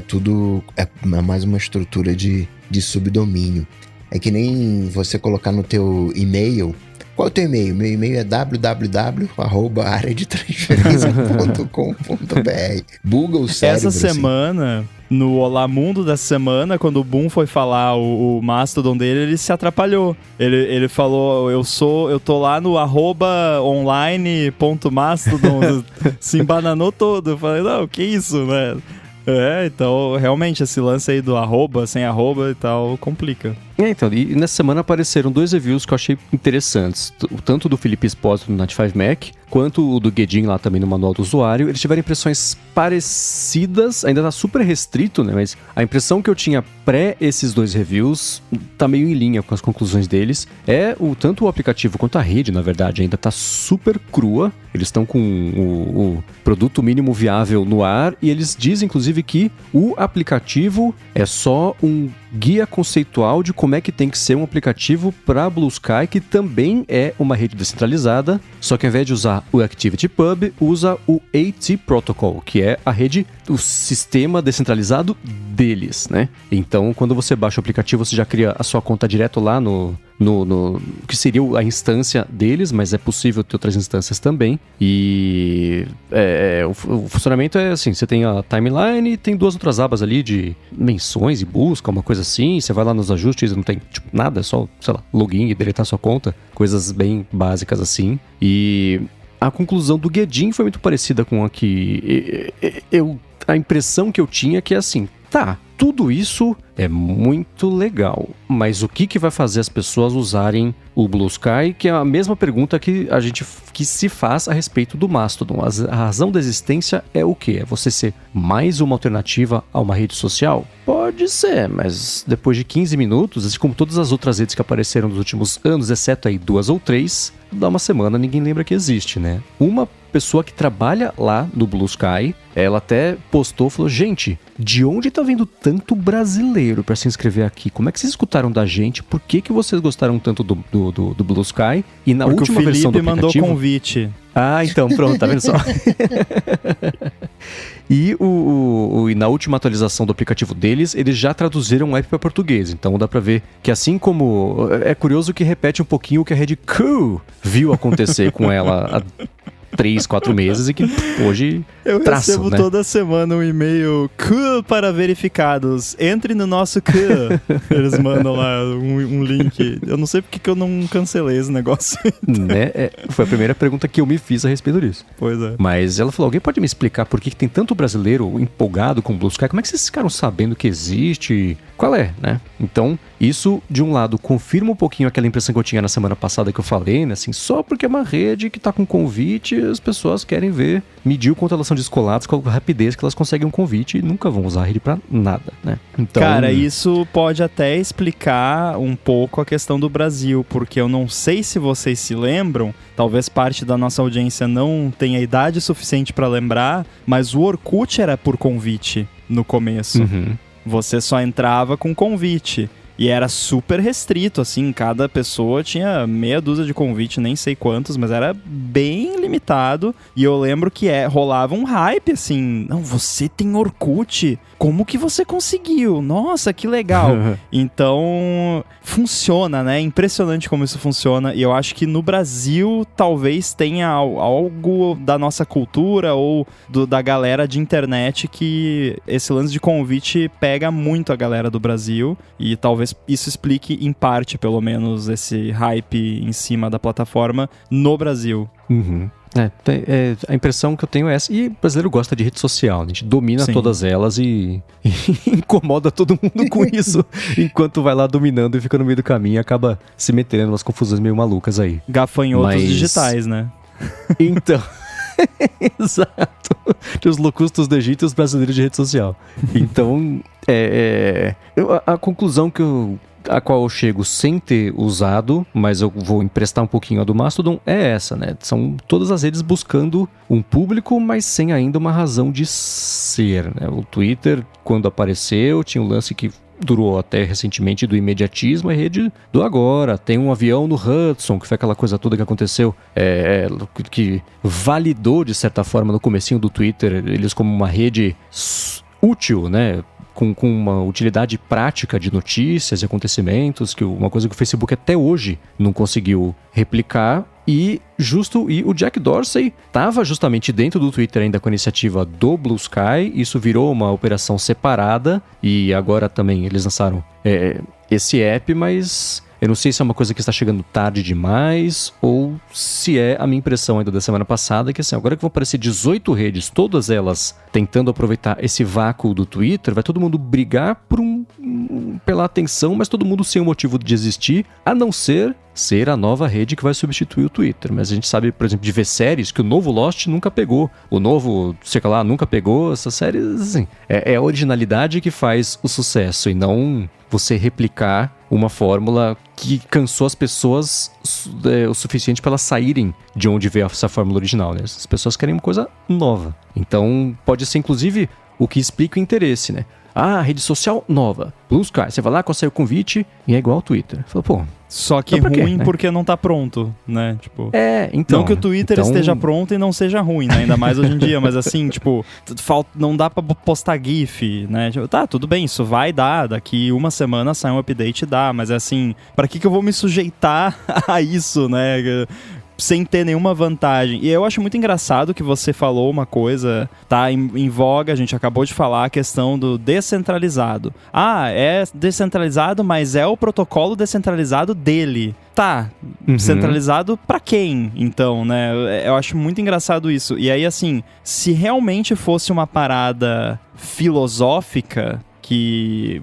tudo é mais uma estrutura de subdomínio. É que nem você colocar no teu e-mail Qual é o teu e-mail? Meu e-mail é www.areadetransferência.com.br. Buga o cérebro. Essa semana, no Olá Mundo dessa semana, quando o Boom foi falar o Mastodon dele, ele se atrapalhou. Ele falou, eu tô lá no @online.mastodon, se embananou todo. Eu falei, não, que isso, né? Então, realmente, esse lance aí do arroba, sem arroba e tal, complica. Então, e nessa semana apareceram 2 reviews que eu achei interessantes. Tanto do Felipe Espósito no Nat 5 Mac, quanto o do Guedin lá também no Manual do Usuário. Eles tiveram impressões parecidas, ainda tá super restrito, né? Mas a impressão que eu tinha pré esses 2 reviews tá meio em linha com as conclusões deles. Tanto o aplicativo quanto a rede, na verdade, ainda tá super crua. Eles estão com o produto mínimo viável no ar e eles dizem, inclusive, que o aplicativo é só um guia conceitual de como é que tem que ser um aplicativo para Blue Sky, que também é uma rede descentralizada, só que ao invés de usar o ActivityPub, usa o AT Protocol, que é a rede, o sistema descentralizado deles, né? Então, quando você baixa o aplicativo, você já cria a sua conta direto lá no que seria a instância deles, mas é possível ter outras instâncias também. E o funcionamento é assim, você tem a timeline e tem 2 outras abas ali de menções e busca, uma coisa assim. Você vai lá nos ajustes, não tem nada, é só, sei lá, login e deletar sua conta. Coisas bem básicas assim. E a conclusão do Guedin foi muito parecida com a que a impressão que eu tinha é que é assim, tá, tudo isso é muito legal, mas o que vai fazer as pessoas usarem o Blue Sky? Que é a mesma pergunta que se faz a respeito do Mastodon. A razão da existência é o quê? É você ser mais uma alternativa a uma rede social? Pode ser, mas depois de 15 minutos, assim como todas as outras redes que apareceram nos últimos anos, exceto aí 2 ou 3, dá uma semana ninguém lembra que existe, né? Uma pessoa que trabalha lá no Blue Sky, ela até postou, falou, gente, de onde tá vindo tanto brasileiro pra se inscrever aqui? Como é que vocês escutaram da gente? Por que vocês gostaram tanto do Blue Sky? E na porque última versão do aplicativo... mandou convite. Ah, então, pronto, tá vendo só? E na última atualização do aplicativo deles, eles já traduziram o app para português. Então dá pra ver que assim como... É curioso que repete um pouquinho o que a Rede Cool viu acontecer com ela há 3, 4 meses e que hoje eu traçam, recebo né? toda semana um e-mail para verificados. Entre no nosso Eles mandam lá um link. Eu não sei porque que eu não cancelei esse negócio. Né? Foi a primeira pergunta que eu me fiz a respeito disso. Pois é. Mas ela falou, alguém pode me explicar por que tem tanto brasileiro empolgado com o Blue Sky? Como é que vocês ficaram sabendo que existe? Qual é, né? Então, isso, de um lado, confirma um pouquinho aquela impressão que eu tinha na semana passada que eu falei, né? Assim, só porque é uma rede que tá com convite, as pessoas querem medir o quanto elas são descoladas com a rapidez que elas conseguem um convite e nunca vão usar a rede pra nada, né? Então... Cara, isso pode até explicar um pouco a questão do Brasil, porque eu não sei se vocês se lembram, talvez parte da nossa audiência não tenha idade suficiente pra lembrar, mas o Orkut era por convite no começo. Uhum. Você só entrava com convite. E era super restrito, assim, cada pessoa tinha meia dúzia de convite, nem sei quantos, mas era bem limitado. E eu lembro que rolava um hype, assim, não, você tem Orkut? Como que você conseguiu? Nossa, que legal! Então, funciona, né? É impressionante como isso funciona. E eu acho que no Brasil, talvez tenha algo da nossa cultura ou da galera de internet que esse lance de convite pega muito a galera do Brasil. E talvez isso explique, em parte, pelo menos, esse hype em cima da plataforma no Brasil. Uhum. A impressão que eu tenho é essa. E o brasileiro gosta de rede social, né? A gente domina Sim. todas elas e incomoda todo mundo com isso, enquanto vai lá dominando e fica no meio do caminho e acaba se metendo em umas confusões meio malucas aí. Gafanhotos digitais, né? Então... Exato. Os locustos do Egito e os brasileiros de rede social. Então, a conclusão a qual eu chego sem ter usado, mas eu vou emprestar um pouquinho a do Mastodon, é essa, né? São todas as redes buscando um público, mas sem ainda uma razão de ser, né? O Twitter, quando apareceu, tinha um lance que durou até recentemente do imediatismo, a rede do agora. Tem um avião no Hudson, que foi aquela coisa toda que aconteceu, que validou, de certa forma, no comecinho do Twitter, eles como uma rede útil, né? com uma utilidade prática de notícias e acontecimentos, uma coisa que o Facebook até hoje não conseguiu replicar. E o Jack Dorsey estava justamente dentro do Twitter ainda com a iniciativa do Blue Sky. Isso virou uma operação separada e agora também eles lançaram esse app, mas eu não sei se é uma coisa que está chegando tarde demais ou se é a minha impressão ainda da semana passada, que assim, agora que vão aparecer 18 redes, todas elas tentando aproveitar esse vácuo do Twitter, vai todo mundo brigar pela atenção, mas todo mundo sem um motivo de existir, a não ser a nova rede que vai substituir o Twitter. Mas a gente sabe, por exemplo, de ver séries que o novo Lost nunca pegou, o novo, sei lá, nunca pegou. Essas séries, assim, é a originalidade que faz o sucesso e não você replicar uma fórmula que cansou as pessoas o suficiente para elas saírem de onde veio essa fórmula original, né? As pessoas querem uma coisa nova. Então, pode ser, inclusive, o que explica o interesse, né? Rede social nova. Blue Sky. Você vai lá, consegue o convite e é igual ao Twitter. Fala, pô... Só que ruim, né? Porque não tá pronto, né? Tipo, então... Não que o Twitter esteja pronto e não seja ruim, né? Ainda mais hoje em dia, mas assim, tipo, não dá pra postar GIF, né? Tipo, tá, tudo bem, isso vai dar, daqui uma semana sai um update e dá, mas é assim, pra que eu vou me sujeitar a isso, né? Sem ter nenhuma vantagem. E eu acho muito engraçado que você falou uma coisa, tá em voga, a gente acabou de falar a questão do descentralizado. É descentralizado, mas é o protocolo descentralizado dele. Tá, centralizado pra quem, então, né? Eu acho muito engraçado isso. E aí, assim, se realmente fosse uma parada filosófica que...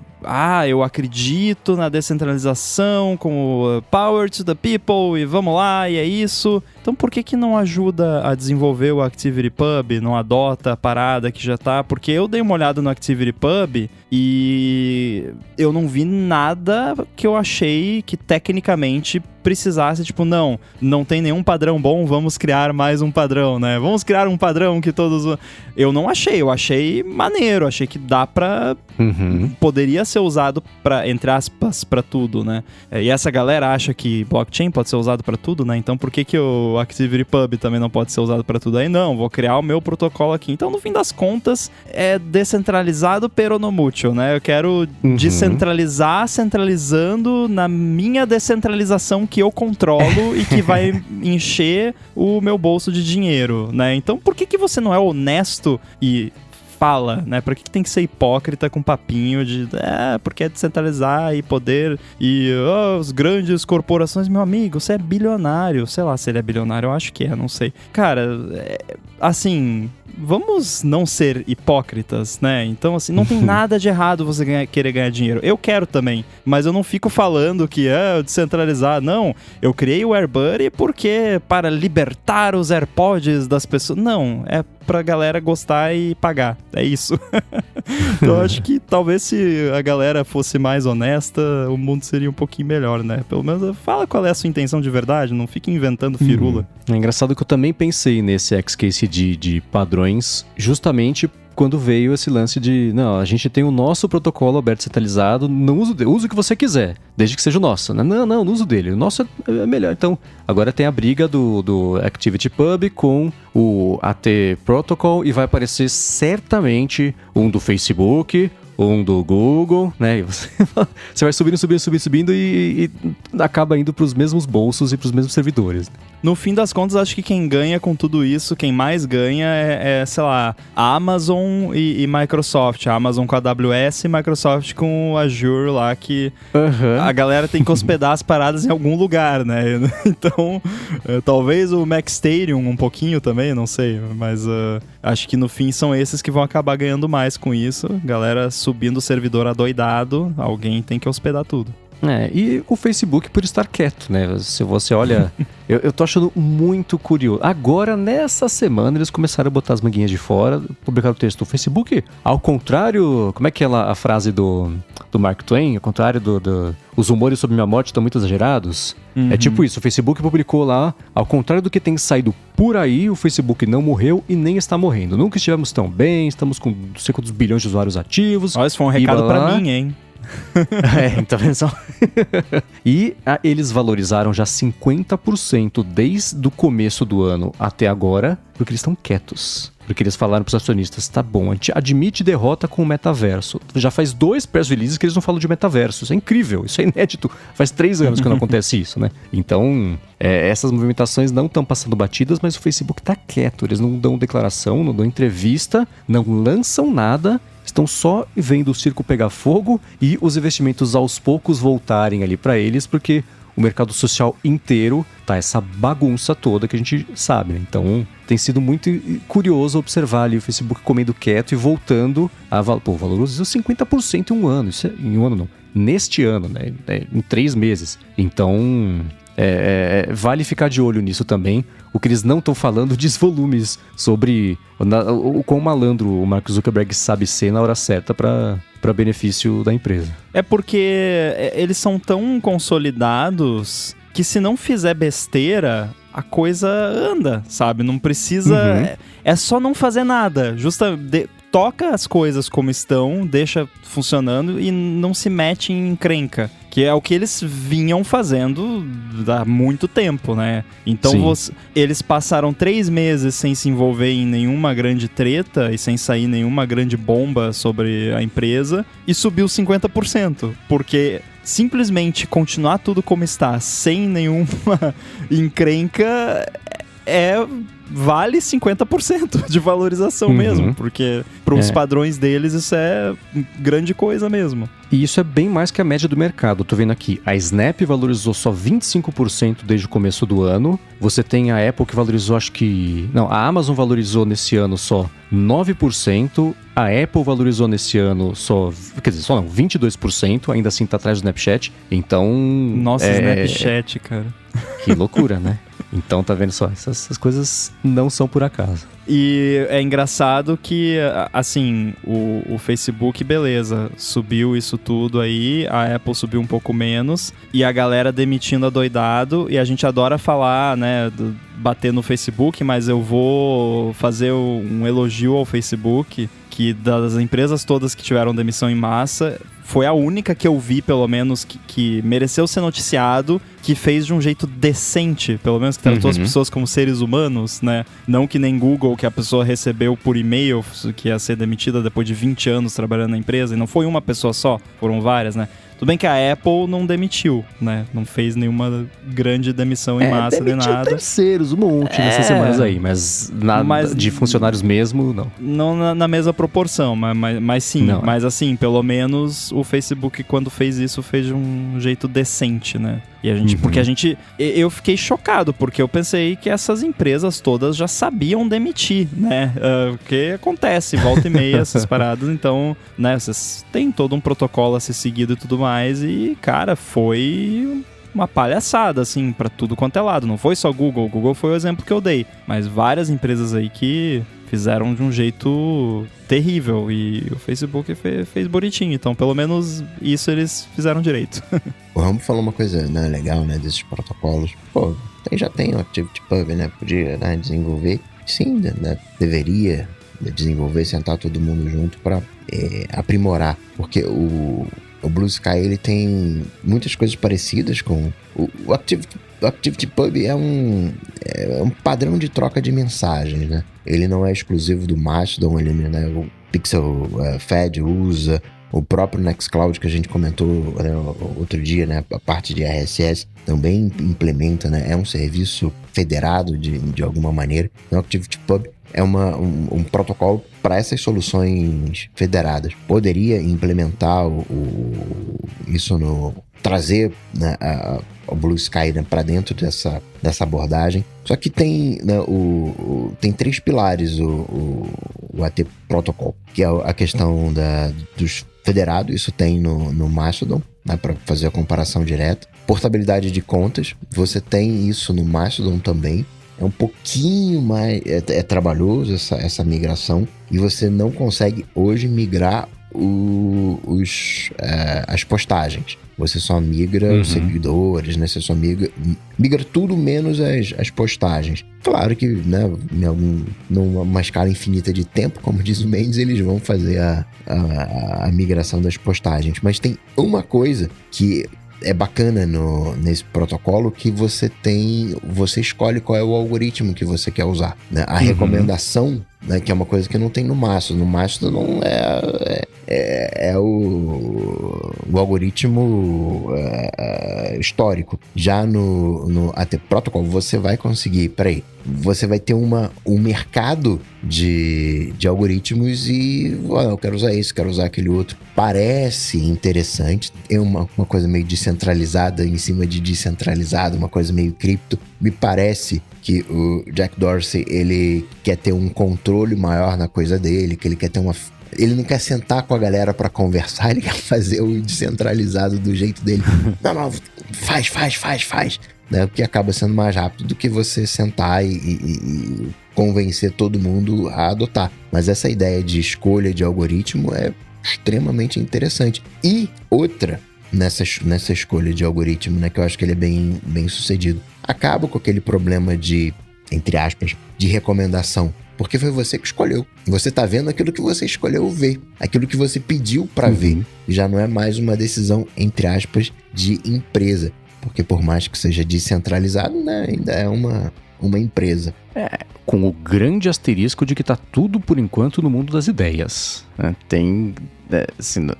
eu acredito na descentralização como power to the people e vamos lá, e é isso. Então por que não ajuda a desenvolver o ActivityPub, não adota a parada que já tá? Porque eu dei uma olhada no ActivityPub e eu não vi nada que eu achei que tecnicamente precisasse, tipo, não tem nenhum padrão bom, vamos criar mais um padrão, né? Vamos criar um padrão que todos... Eu não achei, eu achei maneiro, achei que dá pra... Poderia ser usado pra, entre aspas, pra tudo, né? E essa galera acha que blockchain pode ser usado pra tudo, né? Então por que o ActivityPub também não pode ser usado pra tudo? Aí não, vou criar o meu protocolo aqui. Então, no fim das contas, é descentralizado pero no mucho, né? Eu quero descentralizar, centralizando na minha descentralização que eu controlo e que vai encher o meu bolso de dinheiro, né? Então, por que você não é honesto e fala, né? Por que tem que ser hipócrita com papinho de porque é descentralizar e poder e as grandes corporações, meu amigo, você é bilionário, sei lá se ele é bilionário, eu acho que não sei. Cara, assim, vamos não ser hipócritas, né? Então, assim, não tem nada de errado você querer ganhar dinheiro. Eu quero também, mas eu não fico falando que descentralizar. Não, eu criei o AirBuddy porque para libertar os AirPods das pessoas. Não, é pra galera gostar e pagar. É isso. Então, eu acho que talvez se a galera fosse mais honesta, o mundo seria um pouquinho melhor, né? Pelo menos fala qual é a sua intenção de verdade, não fique inventando firula. É engraçado que eu também pensei nesse X-Case de padrões, justamente quando veio esse lance de, a gente tem o nosso protocolo aberto centralizado, não use o que você quiser, desde que seja o nosso. Não uso dele, o nosso é melhor. Então, agora tem a briga do ActivityPub com o AT Protocol e vai aparecer certamente um do Facebook, um do Google, né? E você vai subindo e acaba indo para os mesmos bolsos e para os mesmos servidores. No fim das contas, acho que quem ganha com tudo isso, quem mais ganha sei lá, a Amazon e Microsoft. A Amazon com a AWS e Microsoft com o Azure lá, que a galera tem que hospedar as paradas em algum lugar, né? Então, talvez o Mac Stadium um pouquinho também, não sei, mas acho que no fim são esses que vão acabar ganhando mais com isso. Galera subindo o servidor adoidado, alguém tem que hospedar tudo. E o Facebook por estar quieto, né? Se você olha... eu tô achando muito curioso. Agora, nessa semana, eles começaram a botar as manguinhas de fora, publicaram o texto. O Facebook, ao contrário... Como é que é a frase do Mark Twain? Ao contrário os rumores sobre minha morte estão muito exagerados. É tipo isso, o Facebook publicou lá, ao contrário do que tem saído por aí, o Facebook não morreu e nem está morrendo. Nunca estivemos tão bem, estamos com cerca dos bilhões de usuários ativos. Olha, isso foi um recado pra mim, hein? Tá vendo só? E eles valorizaram já 50% desde o começo do ano até agora, porque eles estão quietos. Porque eles falaram para os acionistas, tá bom, a gente admite derrota com o metaverso. Já faz 2 press releases que eles não falam de metaverso. Isso é incrível, isso é inédito. Faz 3 anos que não acontece isso, né? Então, essas movimentações não estão passando batidas, mas o Facebook tá quieto. Eles não dão declaração, não dão entrevista, não lançam nada. Estão só vendo o circo pegar fogo e os investimentos aos poucos voltarem ali para eles, porque o mercado social inteiro tá essa bagunça toda que a gente sabe, né? Então, tem sido muito curioso observar ali o Facebook comendo quieto e voltando a... valorizou 50% em um ano. Isso em um ano não. Neste ano, né? Em 3 meses. Então, vale ficar de olho nisso também. O que eles não estão falando diz volumes sobre o quão malandro o Mark Zuckerberg sabe ser na hora certa para benefício da empresa. É porque eles são tão consolidados que se não fizer besteira, a coisa anda, sabe? Não precisa... É só não fazer nada. Toca as coisas como estão, deixa funcionando e não se mete em encrenca. Que é o que eles vinham fazendo há muito tempo, né? Então eles passaram 3 meses sem se envolver em nenhuma grande treta e sem sair nenhuma grande bomba sobre a empresa e subiu 50%. Porque simplesmente continuar tudo como está, sem nenhuma encrenca, vale 50% de valorização mesmo, porque para os padrões deles isso é grande coisa mesmo. E isso é bem mais que a média do mercado. Tô vendo aqui, a Snap valorizou só 25% desde o começo do ano. Você tem a Apple que valorizou, a Amazon valorizou nesse ano só 9%. A Apple valorizou nesse ano só 22%. Ainda assim tá atrás do Snapchat. Então... Nossa, Snapchat, cara. Que loucura, né? Então, tá vendo só? Essas coisas não são por acaso. E é engraçado que, assim, o Facebook, beleza, subiu isso tudo aí, a Apple subiu um pouco menos, e a galera demitindo adoidado, e a gente adora falar, né, bater no Facebook, mas eu vou fazer um elogio ao Facebook, que das empresas todas que tiveram demissão em massa, foi a única que eu vi, pelo menos, que mereceu ser noticiado, que fez de um jeito decente, pelo menos que tratou as pessoas como seres humanos, né? Não que nem Google, que a pessoa recebeu por e-mail que ia ser demitida depois de 20 anos trabalhando na empresa, e não foi uma pessoa só, foram várias, né? Tudo bem que a Apple não demitiu, né? Não fez nenhuma grande demissão em massa de nada. Demitiu terceiros, um monte nessas semanas aí, mas de funcionários mesmo, não. Não na mesma proporção, mas sim. Não, mas assim, pelo menos o Facebook, quando fez isso, fez de um jeito decente, né? E a gente, porque eu fiquei chocado, porque eu pensei que essas empresas todas já sabiam demitir, né? Porque acontece, volta e meia essas paradas, então, né? Vocês têm todo um protocolo a ser seguido e tudo mais, e, cara, foi uma palhaçada, assim, pra tudo quanto é lado. Não foi só Google, Google foi o exemplo que eu dei, mas várias empresas aí que fizeram de um jeito terrível, e o Facebook fez bonitinho, então pelo menos isso eles fizeram direito. O Rambo falou uma coisa, né, legal, né, desses protocolos. Pô, já tem o ActivityPub, né, podia, né, desenvolver. Sim, né, deveria desenvolver, sentar todo mundo junto para aprimorar, porque o Blue Sky, ele tem muitas coisas parecidas com o ActivityPub. É um padrão de troca de mensagens, né? Ele não é exclusivo do Mastodon, ele, né, o Pixel Fed usa, o próprio Nextcloud que a gente comentou, né, outro dia, né, a parte de RSS também implementa, né? É um serviço federado de alguma maneira. O ActivityPub é um protocolo para essas soluções federadas. Poderia implementar isso trazer, né, o Blue Sky, né, para dentro dessa abordagem. Só que tem, né, tem 3 pilares o AT Protocol, que é a questão dos federados, isso tem no Mastodon, né, para fazer a comparação direta. Portabilidade de contas, você tem isso no Mastodon também. É um pouquinho mais... É trabalhoso essa migração, e você não consegue hoje migrar as postagens. Você só migra os seguidores, né? Você só migra tudo menos as postagens. Claro que, né, numa escala infinita de tempo, como diz o Mendes, eles vão fazer a migração das postagens. Mas tem uma coisa que é bacana nesse protocolo, que você escolhe qual é o algoritmo que você quer usar, né? A recomendação, né, que é uma coisa que não tem no Mastodon. No Mastodon é o algoritmo histórico. Já no AT Protocol, você vai conseguir, você vai ter um mercado de algoritmos e eu quero usar esse, quero usar aquele outro. Parece interessante, é uma coisa meio descentralizada em cima de descentralizado, uma coisa meio cripto. Me parece que o Jack Dorsey, ele quer ter um controle maior na coisa dele, que ele quer ter ele não quer sentar com a galera pra conversar, ele quer fazer o descentralizado do jeito dele. Não, faz. Né? Porque acaba sendo mais rápido do que você sentar e convencer todo mundo a adotar. Mas essa ideia de escolha de algoritmo é extremamente interessante. E outra, nessa escolha de algoritmo, né, que eu acho que ele é bem sucedido, acaba com aquele problema de, entre aspas, de recomendação. Porque foi você que escolheu. Você tá vendo aquilo que você escolheu ver. Aquilo que você pediu pra ver. Já não é mais uma decisão, entre aspas, de empresa. Porque por mais que seja descentralizado, né, ainda é uma empresa. Com o grande asterisco de que tá tudo, por enquanto, no mundo das ideias. Assim,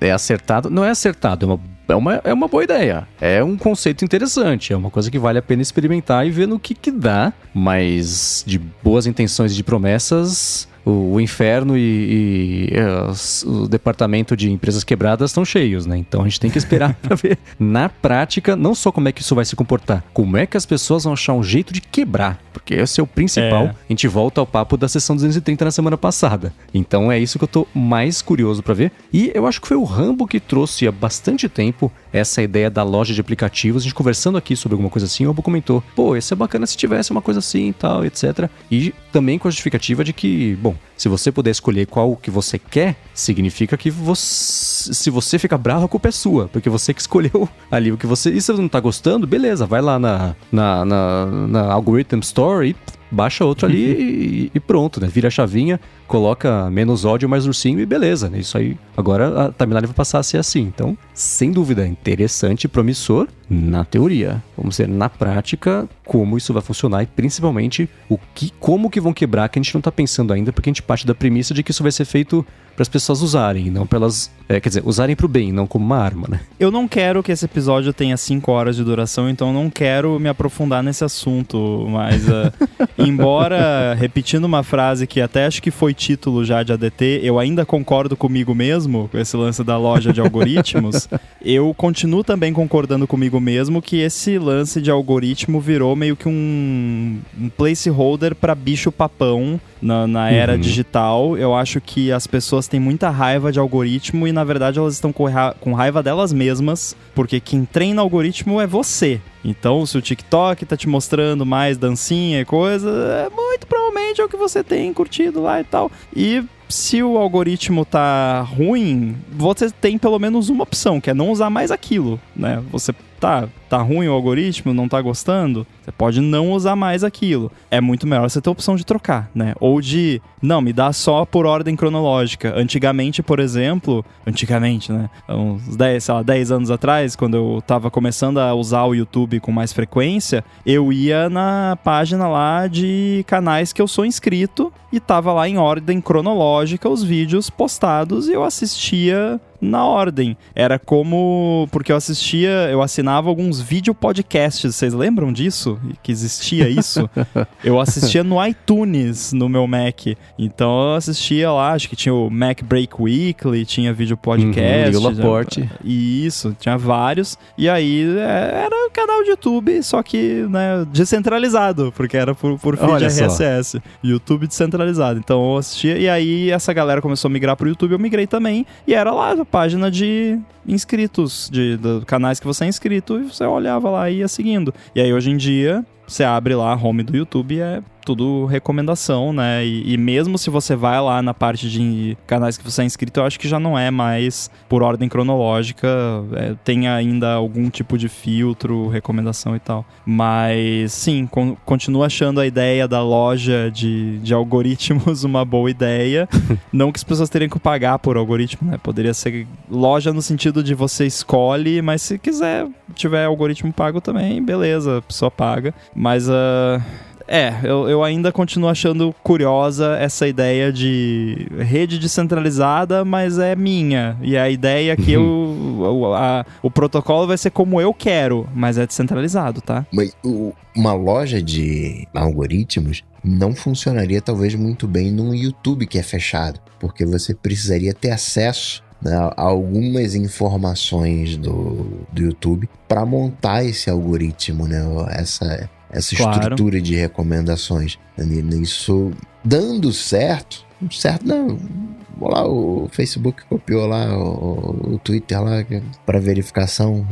é acertado. Não é acertado, é uma boa ideia. É um conceito interessante. É uma coisa que vale a pena experimentar e ver no que dá. Mas de boas intenções e de promessas, o inferno e o departamento de empresas quebradas estão cheios, né? Então a gente tem que esperar para ver na prática, não só como é que isso vai se comportar, como é que as pessoas vão achar um jeito de quebrar. Porque esse é o principal. A gente volta ao papo da sessão 230 na semana passada. Então é isso que eu tô mais curioso para ver. E eu acho que foi o Rambo que trouxe há bastante tempo essa ideia da loja de aplicativos. A gente conversando aqui sobre alguma coisa assim, o Rambo comentou, pô, isso é bacana se tivesse uma coisa assim e tal, etc. E também com a justificativa de que, bom, se você puder escolher qual que você quer, significa que se você fica bravo, a culpa é sua, porque você que escolheu ali o que você... E se você não tá gostando, beleza, vai lá na Algorithm Store e baixa outro ali e pronto, né? Vira a chavinha, coloca menos ódio, mais ursinho e beleza, né? Isso aí, agora a timeline vai passar a ser assim. Então, sem dúvida, interessante e promissor na teoria. Vamos ver na prática como isso vai funcionar e principalmente como que vão quebrar, que a gente não tá pensando ainda, porque a gente parte da premissa de que isso vai ser feito para as pessoas usarem, não pelas... quer dizer, usarem pro bem, não como uma arma, né? Eu não quero que esse episódio tenha 5 horas de duração, então eu não quero me aprofundar nesse assunto, mas embora, repetindo uma frase que até acho que foi título já de ADT, eu ainda concordo comigo mesmo, com esse lance da loja de algoritmos, eu continuo também concordando comigo mesmo que esse lance de algoritmo virou meio que um placeholder para bicho papão na era digital. Eu acho que as pessoas têm muita raiva de algoritmo e, na verdade, elas estão com raiva delas mesmas, porque quem treina algoritmo é você. Então, se o TikTok tá te mostrando mais dancinha e coisa, muito provavelmente é o que você tem curtido lá e tal. E se o algoritmo tá ruim, você tem pelo menos uma opção, que é não usar mais aquilo, né? Você tá ruim o algoritmo, não tá gostando, você pode não usar mais aquilo. É muito melhor você ter a opção de trocar, né? Ou de, não, me dá só por ordem cronológica. Antigamente, por exemplo, né? Uns 10 anos atrás, quando eu tava começando a usar o YouTube com mais frequência, eu ia na página lá de canais que eu sou inscrito e tava lá em ordem cronológica os vídeos postados e eu assistia na ordem. Era como... Porque eu assinava alguns vídeo podcasts. Vocês lembram disso? Que existia isso? Eu assistia no iTunes, no meu Mac. Então eu assistia lá, acho que tinha o Mac Break Weekly, tinha vídeo podcast. E o Laporte. Isso, tinha vários. E aí era um canal de YouTube, só que, né, descentralizado, porque era por feed RSS. YouTube descentralizado. Então eu assistia, e aí essa galera começou a migrar pro YouTube, eu migrei também. E era lá a página de inscritos, de canais que você é inscrito, e você olhava lá e ia seguindo. E aí hoje em dia você abre lá a home do YouTube e é tudo recomendação, né? E mesmo se você vai lá na parte de canais que você é inscrito, eu acho que já não é mais por ordem cronológica, tem ainda algum tipo de filtro, recomendação e tal. Mas sim, continuo achando a ideia da loja de algoritmos uma boa ideia. Não que as pessoas teriam que pagar por algoritmo, né? Poderia ser loja no sentido de você escolhe, mas se tiver algoritmo pago também, beleza, a pessoa paga. Mas eu ainda continuo achando curiosa essa ideia de rede descentralizada, mas é minha. E a ideia é que o protocolo vai ser como eu quero, mas é descentralizado, tá? Mas uma loja de algoritmos não funcionaria talvez muito bem num YouTube que é fechado, porque você precisaria ter acesso, né, a algumas informações do YouTube para montar esse algoritmo, né? Essa estrutura de recomendações. Isso dando certo não. Lá o Facebook copiou lá o Twitter lá para verificação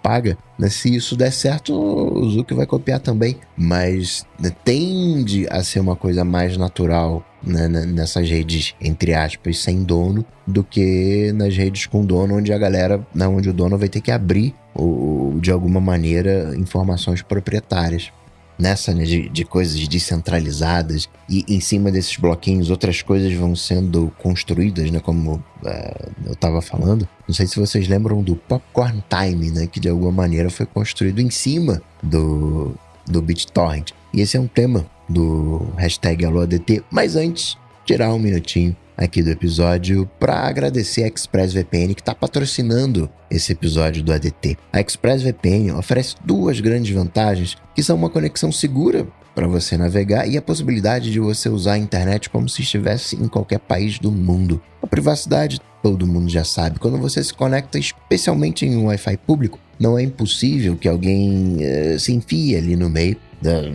paga, né? Se isso der certo, o Zuck vai copiar também, mas tende a ser uma coisa mais natural, né, nessas redes, entre aspas, sem dono, do que nas redes com dono, onde a galera, né, onde o dono vai ter que abrir de alguma maneira informações proprietárias. Nessa, né, de coisas descentralizadas, e em cima desses bloquinhos outras coisas vão sendo construídas, né, como eu estava falando. Não sei se vocês lembram do Popcorn Time, né, que de alguma maneira foi construído em cima do BitTorrent. E esse é um tema do #AloADT. Mas antes, tirar um minutinho aqui do episódio para agradecer a ExpressVPN, que está patrocinando esse episódio do ADT. A ExpressVPN oferece duas grandes vantagens, que são uma conexão segura para você navegar e a possibilidade de você usar a internet como se estivesse em qualquer país do mundo. A privacidade, todo mundo já sabe. Quando você se conecta, especialmente em um Wi-Fi público, não é impossível que alguém se enfie ali no meio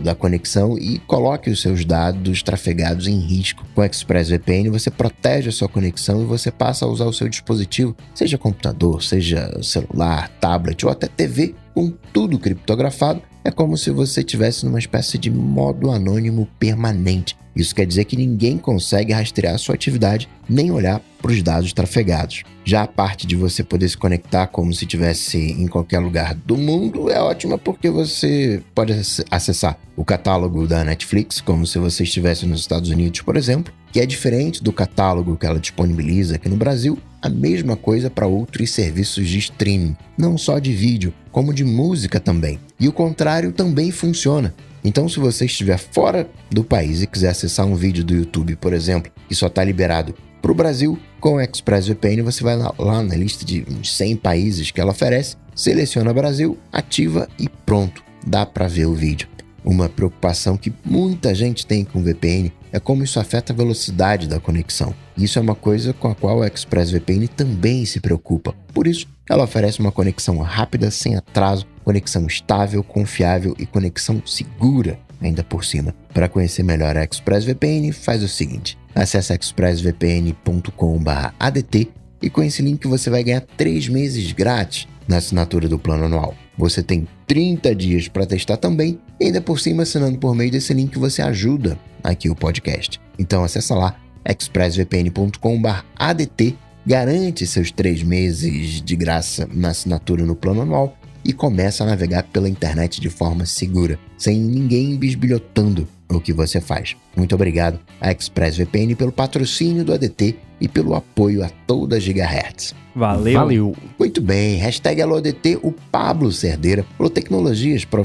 da conexão e coloque os seus dados trafegados em risco. Com a ExpressVPN, você protege a sua conexão e você passa a usar o seu dispositivo, seja computador, seja celular, tablet ou até TV, com tudo criptografado. É como se você estivesse numa espécie de modo anônimo permanente. Isso quer dizer que ninguém consegue rastrear a sua atividade nem olhar para os dados trafegados. Já a parte de você poder se conectar como se estivesse em qualquer lugar do mundo é ótima, porque você pode acessar o catálogo da Netflix como se você estivesse nos Estados Unidos, por exemplo, que é diferente do catálogo que ela disponibiliza aqui no Brasil. A mesma coisa para outros serviços de streaming, não só de vídeo, como de música também. E o contrário também funciona. Então, se você estiver fora do país e quiser acessar um vídeo do YouTube, por exemplo, que só está liberado para o Brasil, com a ExpressVPN você vai lá na lista de 100 países que ela oferece, seleciona Brasil, ativa e pronto, dá para ver o vídeo. Uma preocupação que muita gente tem com VPN é como isso afeta a velocidade da conexão. Isso é uma coisa com a qual a ExpressVPN também se preocupa. Por isso, ela oferece uma conexão rápida, sem atraso, conexão estável, confiável e conexão segura ainda por cima. Para conhecer melhor a ExpressVPN, faz o seguinte: acesse expressvpn.com/ADT e com esse link você vai ganhar 3 meses grátis na assinatura do plano anual. Você tem 30 dias para testar também e ainda por cima, assinando por meio desse link, você ajuda aqui o podcast. Então acessa lá expressvpn.com/ADT, garante seus 3 meses de graça na assinatura no plano anual e começa a navegar pela internet de forma segura, sem ninguém bisbilhotando o que você faz. Muito obrigado à ExpressVPN pelo patrocínio do ADT e pelo apoio a toda Gigahertz. Valeu. Muito bem, #AloADT, o Pablo Cerdeira, falou: tecnologias para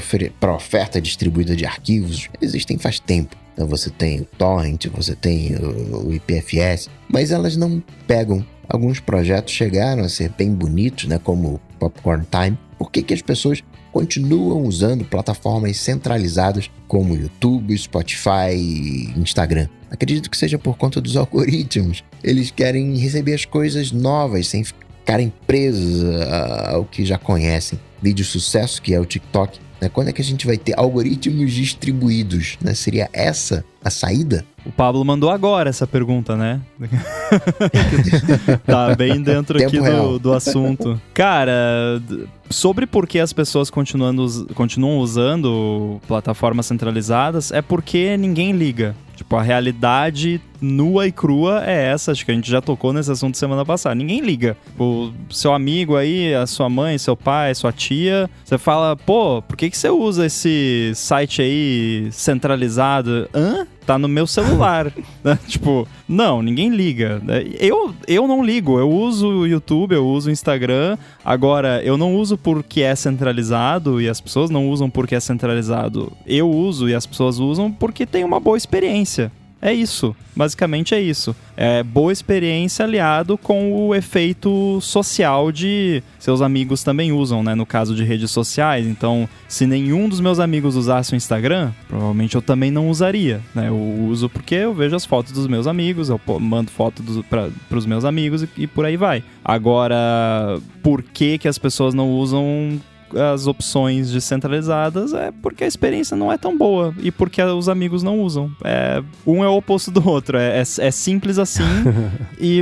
oferta distribuída de arquivos existem faz tempo. Então você tem o Torrent, você tem o IPFS, mas elas não pegam. Alguns projetos chegaram a ser bem bonitos, né, como o Popcorn Time. Por que as pessoas continuam usando plataformas centralizadas como YouTube, Spotify e Instagram? Acredito que seja por conta dos algoritmos. Eles querem receber as coisas novas sem ficarem presos ao que já conhecem. Vídeo sucesso, que é o TikTok, né? Quando é que a gente vai ter algoritmos distribuídos, né? Seria essa a saída? O Pablo mandou agora essa pergunta, né? Tá bem dentro aqui do assunto. Cara, sobre por que as pessoas continuam usando plataformas centralizadas, é porque ninguém liga. Tipo, a realidade nua e crua é essa. Acho que a gente já tocou nesse assunto semana passada. Ninguém liga. O seu amigo aí, a sua mãe, seu pai, sua tia, você fala, pô, por que você usa esse site aí centralizado? Hã? Tá no meu celular. Tipo, não, ninguém liga. Eu não ligo. Eu uso o YouTube, eu uso o Instagram. Agora, eu não uso porque é centralizado e as pessoas não usam porque é centralizado. Eu uso e as pessoas usam porque tem uma boa experiência. É isso, basicamente é isso. É boa experiência aliado com o efeito social de seus amigos também usam, né? No caso de redes sociais. Então, se nenhum dos meus amigos usasse o Instagram, provavelmente eu também não usaria, né? Eu uso porque eu vejo as fotos dos meus amigos, eu mando foto pros meus amigos e por aí vai. Agora, por que as pessoas não usam as opções descentralizadas? É porque a experiência não é tão boa e porque os amigos não usam. Um é o oposto do outro. É simples assim,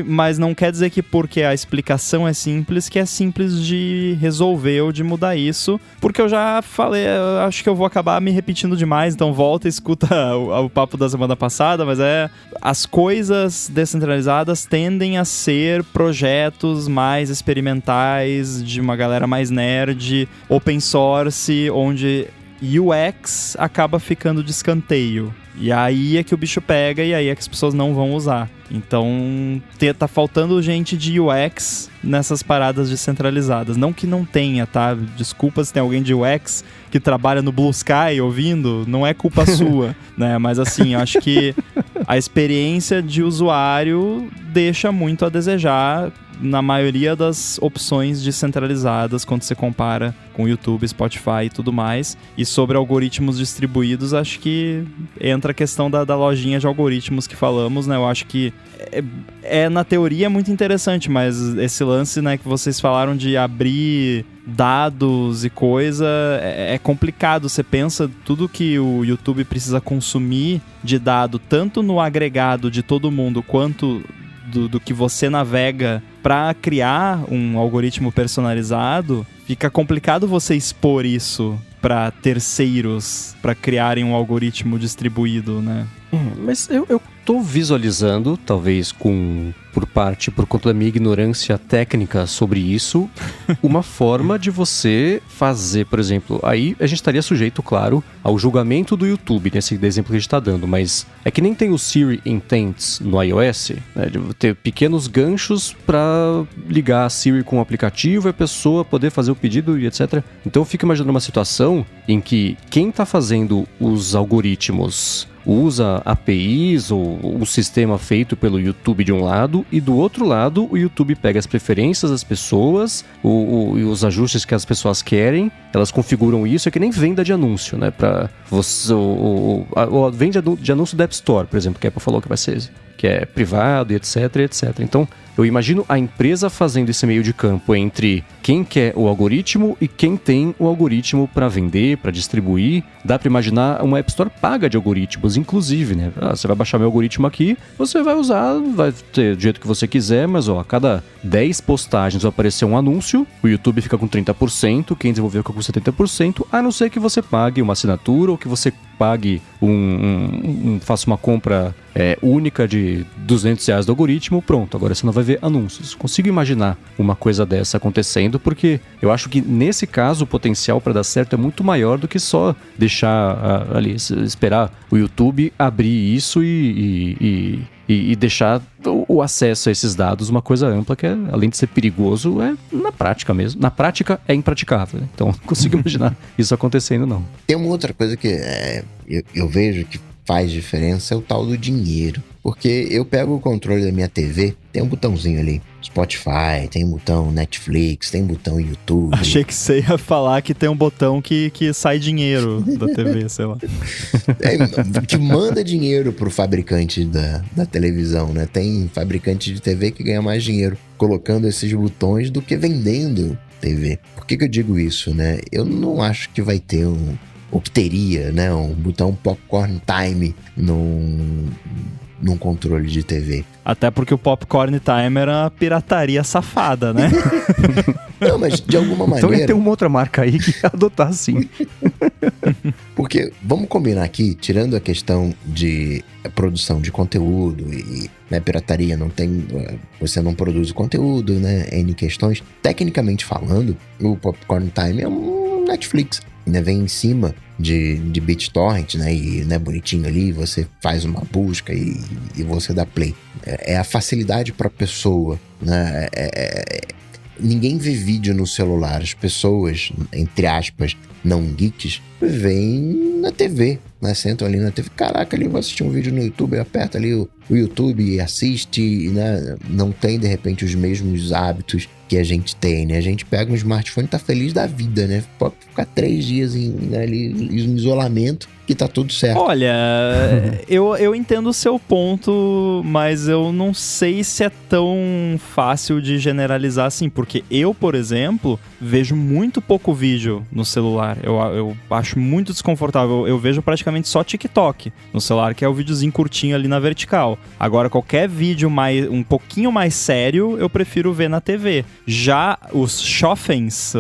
mas não quer dizer que porque a explicação é simples, que é simples de resolver ou de mudar isso. Porque eu já falei, eu acho que eu vou acabar me repetindo demais, então volta e escuta o papo da semana passada, mas as coisas descentralizadas tendem a ser projetos mais experimentais, de uma galera mais nerd, open source, onde UX acaba ficando de escanteio. E aí é que o bicho pega e aí é que as pessoas não vão usar. Então, tá faltando gente de UX nessas paradas descentralizadas. Não que não tenha, tá? Desculpa se tem alguém de UX que trabalha no Blue Sky ouvindo, não é culpa sua, né? Mas assim, eu acho que a experiência de usuário deixa muito a desejar na maioria das opções descentralizadas quando você compara com YouTube, Spotify e tudo mais. E sobre algoritmos distribuídos, acho que entra a questão da lojinha de algoritmos que falamos, né? Eu acho que na teoria muito interessante, mas esse lance, né, que vocês falaram de abrir dados e coisa, é complicado. Você pensa tudo que o YouTube precisa consumir de dado, tanto no agregado de todo mundo, quanto do que você navega para criar um algoritmo personalizado, fica complicado você expor isso para terceiros, para criarem um algoritmo distribuído, né? Mas eu tô visualizando, talvez por conta da minha ignorância técnica sobre isso, uma forma de você fazer, por exemplo, aí a gente estaria sujeito, claro, ao julgamento do YouTube, nesse exemplo que a gente tá dando, mas é que nem tem o Siri Intents no iOS, né, de ter pequenos ganchos para ligar a Siri com o aplicativo e a pessoa poder fazer o pedido e etc. Então eu fico imaginando uma situação em que quem tá fazendo os algoritmos usa APIs ou um sistema feito pelo YouTube de um lado, e do outro lado o YouTube pega as preferências das pessoas, e os ajustes que as pessoas querem, elas configuram isso. É que nem venda de anúncio, né? Pra você, venda de anúncio da App Store, por exemplo, que a Apple falou que vai ser, que é privado e etc, etc. Então, eu imagino a empresa fazendo esse meio de campo entre quem quer o algoritmo e quem tem o algoritmo para vender, para distribuir. Dá para imaginar uma App Store paga de algoritmos, inclusive, né? Você vai baixar meu algoritmo aqui, você vai usar, vai ter do jeito que você quiser, mas a cada 10 postagens vai aparecer um anúncio, o YouTube fica com 30%, quem desenvolveu fica com 70%, a não ser que você pague uma assinatura ou que você pague faça uma compra única de R$200 do algoritmo, pronto, agora você não vai ver anúncios. Consigo imaginar uma coisa dessa acontecendo, porque eu acho que nesse caso o potencial para dar certo é muito maior do que só deixar ali, esperar o YouTube abrir isso e deixar o acesso a esses dados uma coisa ampla, que além de ser perigoso, é na prática mesmo. Na prática é impraticável, né? Então não consigo imaginar isso acontecendo, não. Tem uma outra coisa que eu vejo que faz diferença, é o tal do dinheiro. Porque eu pego o controle da minha TV, tem um botãozinho ali, Spotify, tem um botão Netflix, tem um botão YouTube. Achei que você ia falar que tem um botão que sai dinheiro da TV, sei lá. Que manda dinheiro pro fabricante da televisão, né? Tem fabricante de TV que ganha mais dinheiro colocando esses botões do que vendendo TV. Por que eu digo isso, né? Eu não acho que vai ter ou que teria, né? Botar um popcorn time num controle de TV. Até porque o Popcorn Time era uma pirataria safada, né? Não, mas de alguma maneira... Então ia ter uma outra marca aí que ia adotar, sim. Porque, vamos combinar aqui, tirando a questão de produção de conteúdo e né, pirataria, não tem, você não produz o conteúdo, né, N questões. Tecnicamente falando, o Popcorn Time é um Netflix, né, vem em cima de BitTorrent, né, e né, bonitinho ali, você faz uma busca e você dá play. É a facilidade para a pessoa, né, ninguém vê vídeo no celular, as pessoas, entre aspas, não geeks, veem na TV, né? Sentam ali na TV, caraca, ali vou assistir um vídeo no YouTube, aperta ali o YouTube e assiste, né? Não tem, de repente, os mesmos hábitos que a gente tem, né? A gente pega um smartphone e tá feliz da vida, né? Pode ficar 3 dias ali em isolamento que tá tudo certo. Olha, eu entendo o seu ponto, mas eu não sei se é tão fácil de generalizar assim, porque eu, por exemplo, vejo muito pouco vídeo no celular. Eu acho muito desconfortável. Eu vejo praticamente só TikTok no celular, que é o videozinho curtinho ali na vertical. Agora, qualquer vídeo um pouquinho mais sério, eu prefiro ver na TV. Já os jovens,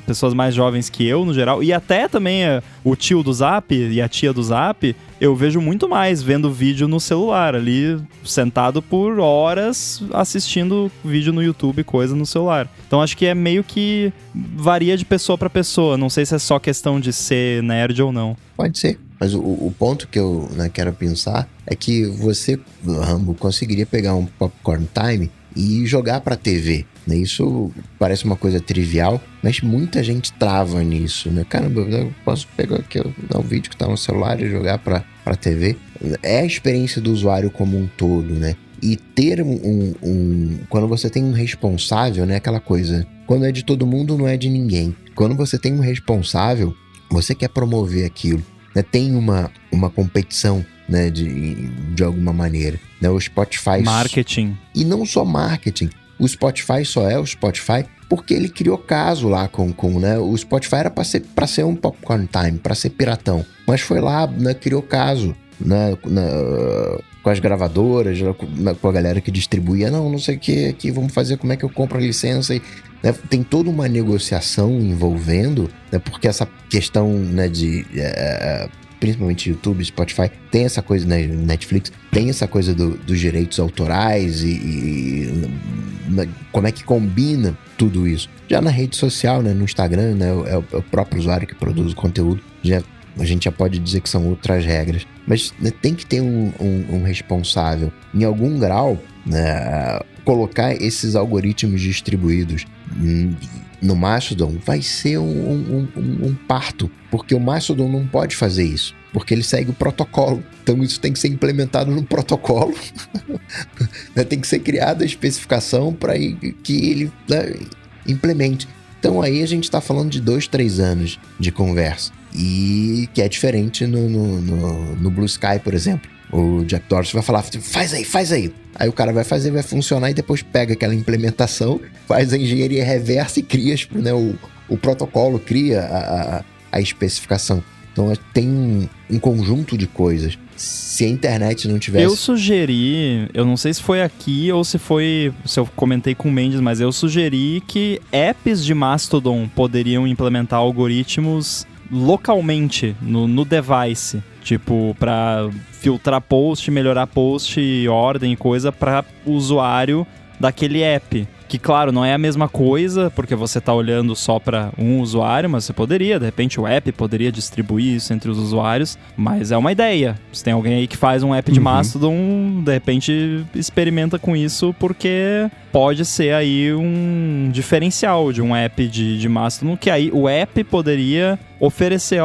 pessoas mais jovens que eu, no geral, e até também o tio do Zap e a tia do Zap, eu vejo muito mais vendo vídeo no celular, ali sentado por horas assistindo vídeo no YouTube, coisa no celular. Então acho que é meio que varia de pessoa pra pessoa, não sei se é só questão de ser nerd ou não. Pode ser, mas o ponto que eu quero pensar é que você, Rambo, conseguiria pegar um Popcorn Time e jogar pra TV, né? Isso parece uma coisa trivial, mas muita gente trava nisso, né? Caramba, eu posso pegar aqui o vídeo que tá no celular e jogar pra TV. É a experiência do usuário como um todo, né? E ter quando você tem um responsável, né? Aquela coisa, quando é de todo mundo, não é de ninguém. Quando você tem um responsável, você quer promover aquilo, né? Tem uma competição, né, de alguma maneira, né? O Spotify... Marketing. E não só marketing. O Spotify só é o Spotify porque ele criou caso lá com né? O Spotify era pra ser um Popcorn Time, pra ser piratão. Mas foi lá, né, criou caso, né, com as gravadoras, com a galera que distribuía. Não sei o que aqui, vamos fazer, como é que eu compro a licença? E, né, tem toda uma negociação envolvendo, né, porque essa questão, né, de... principalmente YouTube, Spotify, tem essa coisa, né, Netflix, tem essa coisa dos direitos autorais e como é que combina tudo isso. Já na rede social, né, no Instagram, né, é o próprio usuário que produz o conteúdo, a gente já pode dizer que são outras regras. Mas, né, tem que ter um responsável. Em algum grau, né, colocar esses algoritmos distribuídos no Mastodon vai ser um parto, porque o Mastodon não pode fazer isso, porque ele segue o protocolo. Então isso tem que ser implementado no protocolo. Tem que ser criada a especificação para que ele, né, implemente. Então aí a gente está falando de 2-3 anos de conversa, e que é diferente no Blue Sky, por exemplo. O Jack Dorsey vai falar, faz aí. Aí o cara vai fazer, vai funcionar, e depois pega aquela implementação, faz a engenharia reversa e cria, né, o protocolo, cria a especificação. Então tem um conjunto de coisas. Se a internet não tivesse... Eu sugeri, eu não sei se foi aqui ou se eu comentei com o Mendes, mas eu sugeri que apps de Mastodon poderiam implementar algoritmos localmente no device. Tipo, pra filtrar post, melhorar post, ordem e coisa pra usuário daquele app. Que, claro, não é a mesma coisa, porque você tá olhando só para um usuário, mas você poderia, de repente o app poderia distribuir isso entre os usuários, mas é uma ideia. Se tem alguém aí que faz um app de Mastodon, de repente experimenta com isso, porque pode ser aí um diferencial de um app de Mastodon, que aí o app poderia oferecer,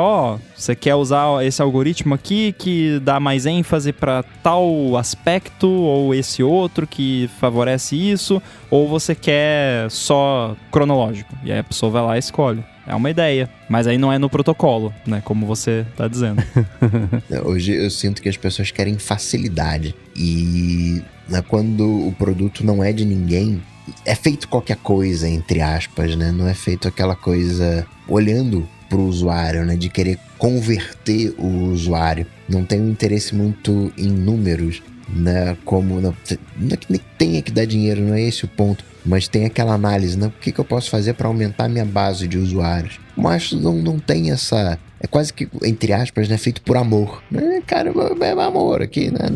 você quer usar esse algoritmo aqui que dá mais ênfase para tal aspecto, ou esse outro que favorece isso, ou você quer só cronológico. E aí a pessoa vai lá e escolhe. É uma ideia, mas aí não é no protocolo, né? Como você tá dizendo. Hoje eu sinto que as pessoas querem facilidade. E, né, quando o produto não é de ninguém, é feito qualquer coisa, entre aspas, né? Não é feito aquela coisa olhando pro usuário, né? De querer converter o usuário. Não tem um interesse muito em números, né? Como não é que nem tenha que dar dinheiro, não é esse o ponto. Mas tem aquela análise, né? O que eu posso fazer para aumentar a minha base de usuários? Mas não tem essa... É quase que, entre aspas, né? Feito por amor. Cara, é amor aqui, né?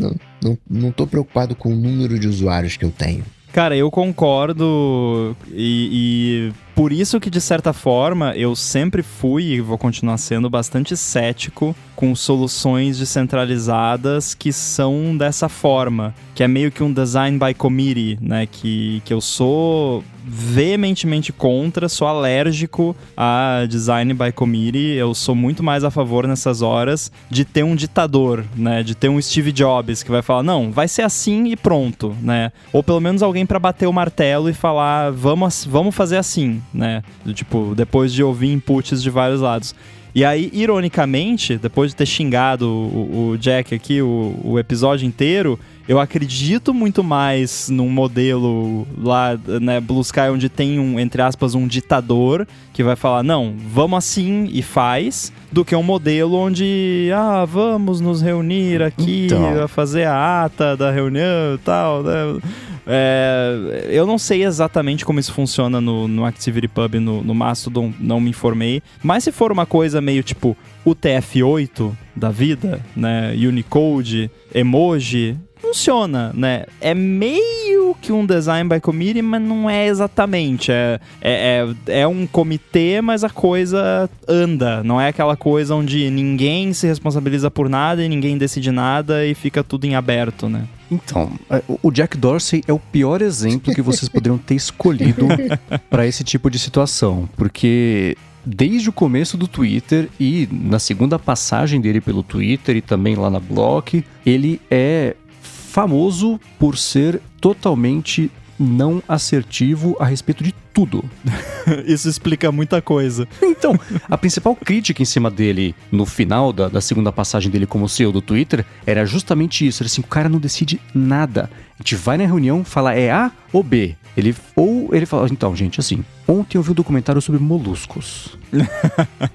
Não tô preocupado com o número de usuários que eu tenho. Cara, eu concordo e por isso que, de certa forma, eu sempre fui e vou continuar sendo bastante cético com soluções descentralizadas que são dessa forma, que é meio que um design by committee, né? Que eu sou veementemente contra, sou alérgico a design by committee. Eu sou muito mais a favor nessas horas de ter um ditador, né? De ter um Steve Jobs que vai falar, não, vai ser assim e pronto, né? Ou pelo menos alguém pra bater o martelo e falar, vamos fazer assim, né? Tipo, depois de ouvir inputs de vários lados. E aí, ironicamente, depois de ter xingado o Jack aqui o episódio inteiro, eu acredito muito mais num modelo lá, né, Blue Sky, onde tem entre aspas, um ditador que vai falar, não, vamos assim e faz, do que um modelo onde, vamos nos reunir aqui, a fazer a ata da reunião e tal, né? Eu não sei exatamente como isso funciona no ActivityPub, no Mastodon, não me informei, mas se for uma coisa meio tipo UTF-8 da vida, né, Unicode, emoji, funciona, né? É meio que um design by committee, mas não é exatamente. É um comitê, mas a coisa anda. Não é aquela coisa onde ninguém se responsabiliza por nada e ninguém decide nada e fica tudo em aberto, né? Então, o Jack Dorsey é o pior exemplo que vocês poderiam ter escolhido para esse tipo de situação, porque desde o começo do Twitter e na segunda passagem dele pelo Twitter e também lá na Block, ele é famoso por ser totalmente não assertivo a respeito de tudo. Isso explica muita coisa. Então, a principal crítica em cima dele no final da segunda passagem dele como CEO do Twitter era justamente isso. Era assim, o cara não decide nada. A gente vai na reunião, fala é A ou B. Ele fala, então, gente, assim, ontem eu vi um documentário sobre moluscos.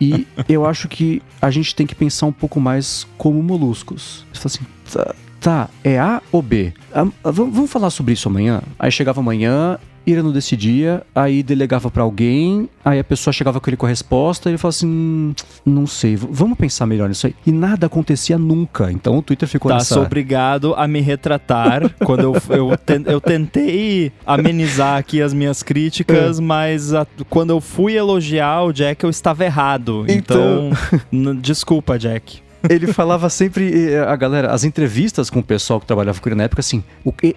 E eu acho que a gente tem que pensar um pouco mais como moluscos. Você fala assim, tá, é A ou B? Vamos falar sobre isso amanhã? Aí chegava amanhã, ele não decidia, aí delegava pra alguém, aí a pessoa chegava com ele com a resposta, e ele falava assim, não sei, vamos pensar melhor nisso aí. E nada acontecia nunca, então o Twitter ficou nessa... Sou obrigado a me retratar quando eu tentei amenizar aqui as minhas críticas, mas quando eu fui elogiar o Jack, eu estava errado. Então desculpa, Jack. Ele falava sempre, a galera, as entrevistas com o pessoal que trabalhava com ele na época, assim,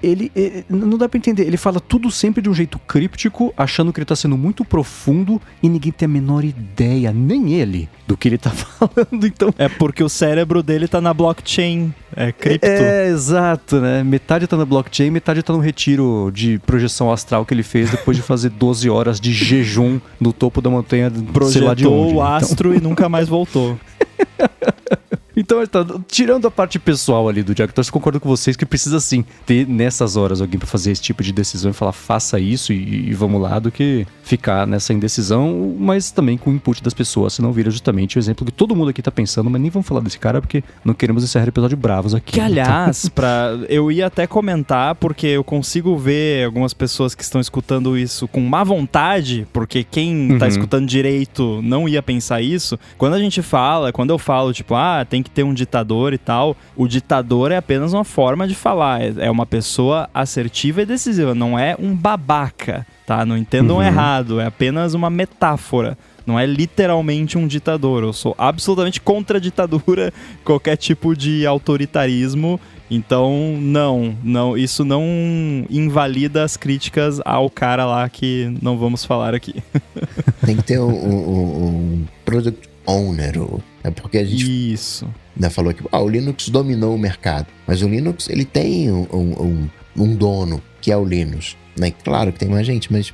ele não dá pra entender, ele fala tudo sempre de um jeito críptico, achando que ele tá sendo muito profundo e ninguém tem a menor ideia, nem ele, do que ele tá falando, então... É porque o cérebro dele tá na blockchain, é cripto. Exato, né? Metade tá na blockchain, metade tá no retiro de projeção astral que ele fez depois de fazer 12 horas de jejum no topo da montanha, sei lá de onde. Projetou o astro e nunca mais voltou. Então, tirando a parte pessoal ali do Jack Dorsey, eu concordo com vocês que precisa sim ter nessas horas alguém pra fazer esse tipo de decisão e falar faça isso e vamos lá, do que ficar nessa indecisão, mas também com o input das pessoas, senão vira justamente o exemplo que todo mundo aqui tá pensando, mas nem vamos falar desse cara porque não queremos encerrar episódio bravos aqui. Que aliás, eu ia até comentar, porque eu consigo ver algumas pessoas que estão escutando isso com má vontade, porque quem tá escutando direito não ia pensar isso. Quando eu falo, tipo, tem que ter um ditador e tal, o ditador é apenas uma forma de falar, é uma pessoa assertiva e decisiva, não é um babaca, tá? Não entendam errado, é apenas uma metáfora, não é literalmente um ditador. Eu sou absolutamente contra a ditadura, qualquer tipo de autoritarismo, então não, isso não invalida as críticas ao cara lá que não vamos falar aqui. Tem que ter um product owner, é porque a gente falou que o Linux dominou o mercado, mas o Linux ele tem um dono, que é o Linux, né? Claro que tem mais gente, mas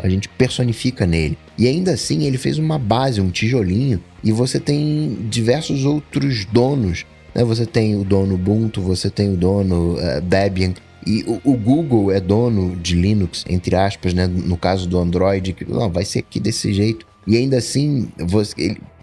a gente personifica nele, e ainda assim ele fez uma base, um tijolinho, e você tem diversos outros donos, né? Você tem o dono Ubuntu, você tem o dono Debian, E o Google é dono de Linux, entre aspas, né? No caso do Android, que não, vai ser aqui desse jeito. E ainda assim,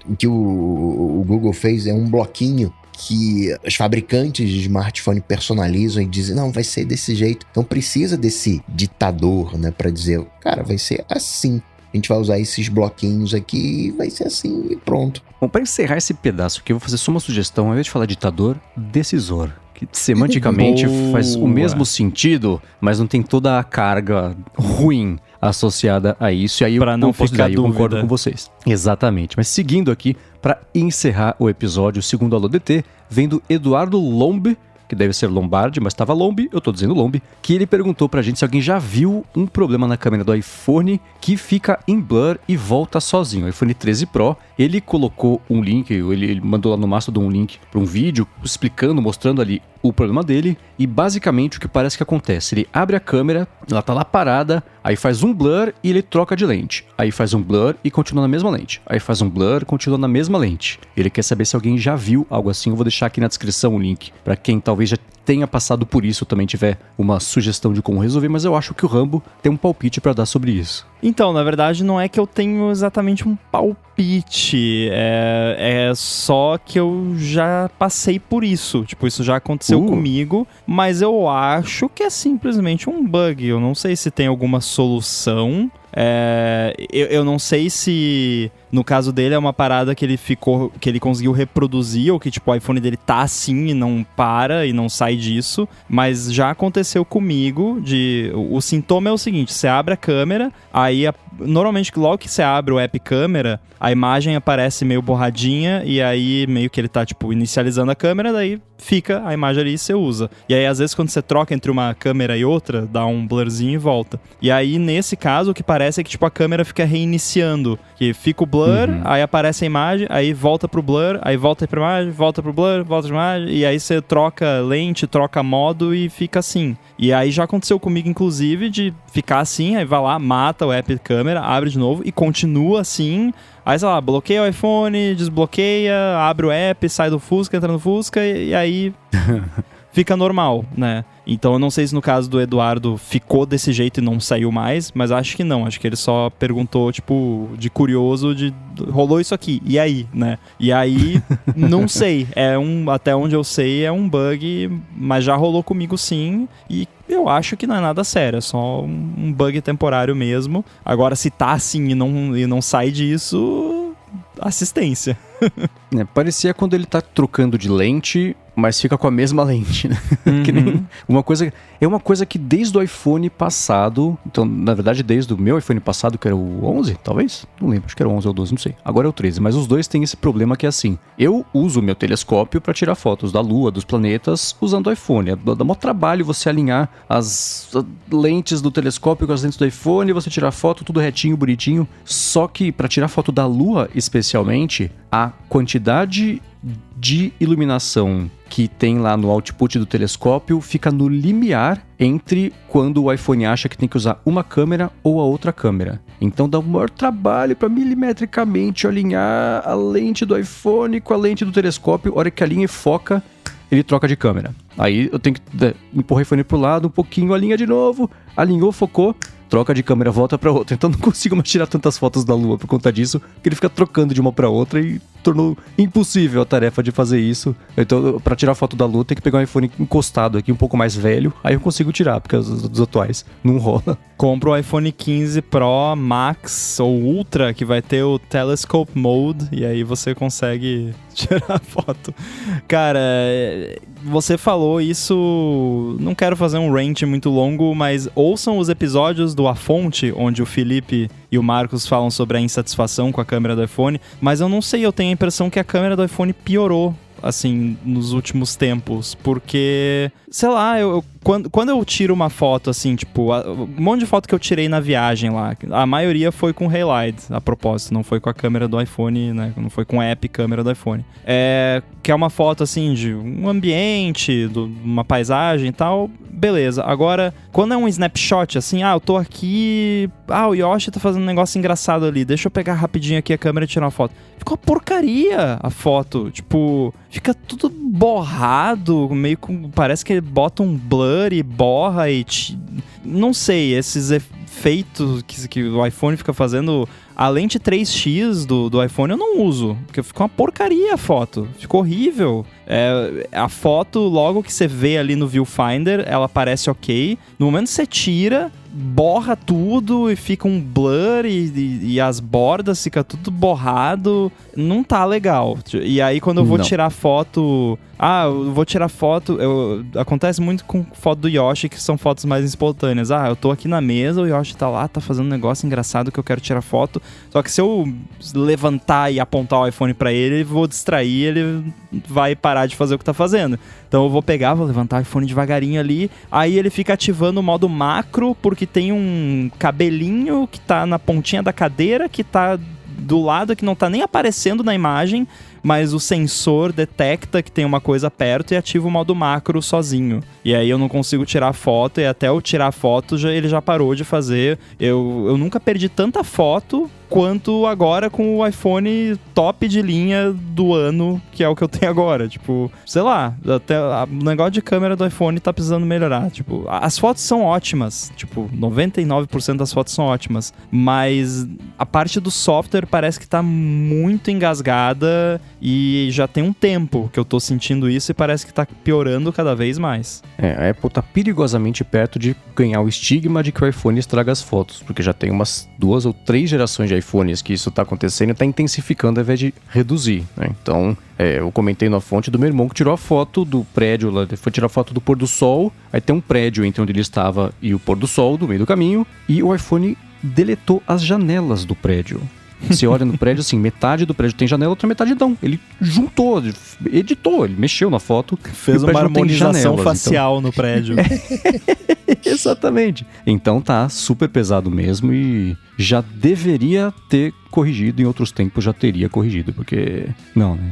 o que o Google fez é um bloquinho que os fabricantes de smartphone personalizam e dizem, não, vai ser desse jeito. Então precisa desse ditador, né? Pra dizer, cara, vai ser assim. A gente vai usar esses bloquinhos aqui e vai ser assim e pronto. Bom, para encerrar esse pedaço aqui, eu vou fazer só uma sugestão. Ao invés de falar ditador, decisor. Que semanticamente faz o mesmo sentido, mas não tem toda a carga ruim associada a isso. E aí pra não ficar eu concordo com vocês. Exatamente. Mas seguindo aqui, para encerrar o episódio, segundo a LoDT, vem do Eduardo Lombe, que deve ser Lombardi, mas estava Lombe, eu tô dizendo Lombe, que ele perguntou pra gente se alguém já viu um problema na câmera do iPhone que fica em blur e volta sozinho. O iPhone 13 Pro, ele colocou um link, ele mandou lá no Mastodon um link para um vídeo explicando, mostrando ali o problema dele, e basicamente o que parece que acontece, ele abre a câmera, ela tá lá parada, aí faz um blur e ele troca de lente, aí faz um blur e continua na mesma lente, aí faz um blur e continua na mesma lente. Ele quer saber se alguém já viu algo assim, eu vou deixar aqui na descrição o link, para quem talvez já tenha passado por isso, também tiver uma sugestão de como resolver, mas eu acho que o Rambo tem um palpite para dar sobre isso. Então, na verdade, não é que eu tenho exatamente um palpite, é só que eu já passei por isso, tipo, isso já aconteceu comigo, mas eu acho que é simplesmente um bug, eu não sei se tem alguma solução. Eu não sei se no caso dele é uma parada que ele conseguiu reproduzir, ou que tipo o iPhone dele tá assim e não para e não sai disso, mas já aconteceu comigo o sintoma é o seguinte: você abre a câmera, aí normalmente logo que você abre o app câmera, a imagem aparece meio borradinha e aí meio que ele tá tipo inicializando a câmera, daí fica a imagem ali e você usa. E aí às vezes quando você troca entre uma câmera e outra, dá um blurzinho e volta. E aí nesse caso o que parece é que tipo a câmera fica reiniciando, que fica o blur, aí aparece a imagem, aí volta pro blur, aí volta pra imagem, volta pro blur, volta pra imagem, e aí você troca lente, troca modo e fica assim. E aí já aconteceu comigo inclusive de ficar assim, aí vai lá, mata o app câmera, abre de novo e continua assim. Aí, sei lá, bloqueia o iPhone, desbloqueia, abre o app, sai do Fusca, entra no Fusca e aí fica normal, né? Então eu não sei se no caso do Eduardo ficou desse jeito e não saiu mais, mas acho que não, acho que ele só perguntou, tipo, de curioso, rolou isso aqui, e aí, né? E aí, não sei, até onde eu sei é um bug, mas já rolou comigo sim, e eu acho que não é nada sério, é só um bug temporário mesmo. Agora, se tá assim e não sai disso, assistência. Parecia quando ele tá trocando de lente, mas fica com a mesma lente, né? Que nem uma coisa que desde o iPhone passado, então na verdade desde o meu iPhone passado, que era o 11, talvez? Não lembro, acho que era o 11 ou o 12, não sei. Agora é o 13, mas os dois têm esse problema que é assim, eu uso o meu telescópio para tirar fotos da Lua, dos planetas, usando o iPhone. Dá maior trabalho você alinhar as lentes do telescópio com as lentes do iPhone, você tirar foto tudo retinho, bonitinho. Só que para tirar foto da Lua, especialmente, a quantidade de iluminação que tem lá no output do telescópio fica no limiar entre quando o iPhone acha que tem que usar uma câmera ou a outra câmera. Então dá um maior trabalho para milimetricamente alinhar a lente do iPhone com a lente do telescópio. A hora que alinha e foca, ele troca de câmera. Aí eu tenho que empurrar o iPhone pro lado um pouquinho, alinha de novo, alinhou, focou, troca de câmera, volta pra outra. Então não consigo mais tirar tantas fotos da Lua por conta disso, porque ele fica trocando de uma pra outra e tornou impossível a tarefa de fazer isso. Então, pra tirar foto da Lua, tem que pegar um iPhone encostado aqui, um pouco mais velho, aí eu consigo tirar, porque os atuais não rola. Compra o iPhone 15 Pro Max ou Ultra, que vai ter o Telescope Mode, e aí você consegue tirar foto. Cara, você falou isso, não quero fazer um rant muito longo, mas ouçam os episódios do A Fonte, onde o Felipe e o Marcos falam sobre a insatisfação com a câmera do iPhone, mas eu não sei, eu tenho a impressão que a câmera do iPhone piorou, assim, nos últimos tempos, porque, sei lá, quando eu tiro uma foto, assim, tipo, um monte de foto que eu tirei na viagem lá, a maioria foi com Halide, a propósito, não foi com a câmera do iPhone, né, não foi com a app câmera do iPhone. Que é uma foto, assim, de um ambiente, uma paisagem e tal, beleza. Agora, quando é um snapshot, assim, eu tô aqui... o Yoshi tá fazendo um negócio engraçado ali, deixa eu pegar rapidinho aqui a câmera e tirar uma foto. Fica uma porcaria a foto, tipo... Fica tudo borrado, meio com... Parece que ele bota um blur e borra e... Não sei, esses efeitos que o iPhone fica fazendo... A lente 3x do iPhone eu não uso, porque ficou uma porcaria a foto, ficou horrível. A foto, logo que você vê ali no viewfinder, ela parece ok. No momento que você tira, borra tudo e fica um blur e as bordas fica tudo borrado. Não tá legal. E aí quando eu vou tirar foto... eu vou tirar foto... Acontece muito com foto do Yoshi, que são fotos mais espontâneas. Eu tô aqui na mesa, o Yoshi tá lá, tá fazendo um negócio engraçado que eu quero tirar foto. Só que se eu levantar e apontar o iPhone pra ele, vou distrair, ele vai parar de fazer o que tá fazendo. Então eu vou pegar, vou levantar o iPhone devagarinho ali, aí ele fica ativando o modo macro, porque tem um cabelinho que tá na pontinha da cadeira, que tá do lado, que não tá nem aparecendo na imagem, mas o sensor detecta que tem uma coisa perto e ativa o modo macro sozinho. E aí eu não consigo tirar foto, e até eu tirar a foto ele já parou de fazer. Eu nunca perdi tanta foto quanto agora com o iPhone top de linha do ano, que é o que eu tenho agora. Tipo, sei lá, até o negócio de câmera do iPhone tá precisando melhorar. Tipo, as fotos são ótimas, tipo, 99% das fotos são ótimas, mas a parte do software parece que tá muito engasgada e já tem um tempo que eu tô sentindo isso e parece que tá piorando cada vez mais. A Apple tá perigosamente perto de ganhar o estigma de que o iPhone estraga as fotos, porque já tem umas 2 ou 3 gerações de iPhones que isso tá acontecendo e tá intensificando ao invés de reduzir, né? Então, eu comentei na fonte do meu irmão que tirou a foto do prédio lá, ele foi tirar a foto do pôr do sol, aí tem um prédio entre onde ele estava e o pôr do sol, do meio do caminho, e o iPhone deletou as janelas do prédio. Você olha no prédio, assim, metade do prédio tem janela, outra metade não. Ele juntou, editou, ele mexeu na foto. Fez uma harmonização facial no prédio. Exatamente. Então tá super pesado mesmo e já deveria ter corrigido, em outros tempos já teria corrigido, porque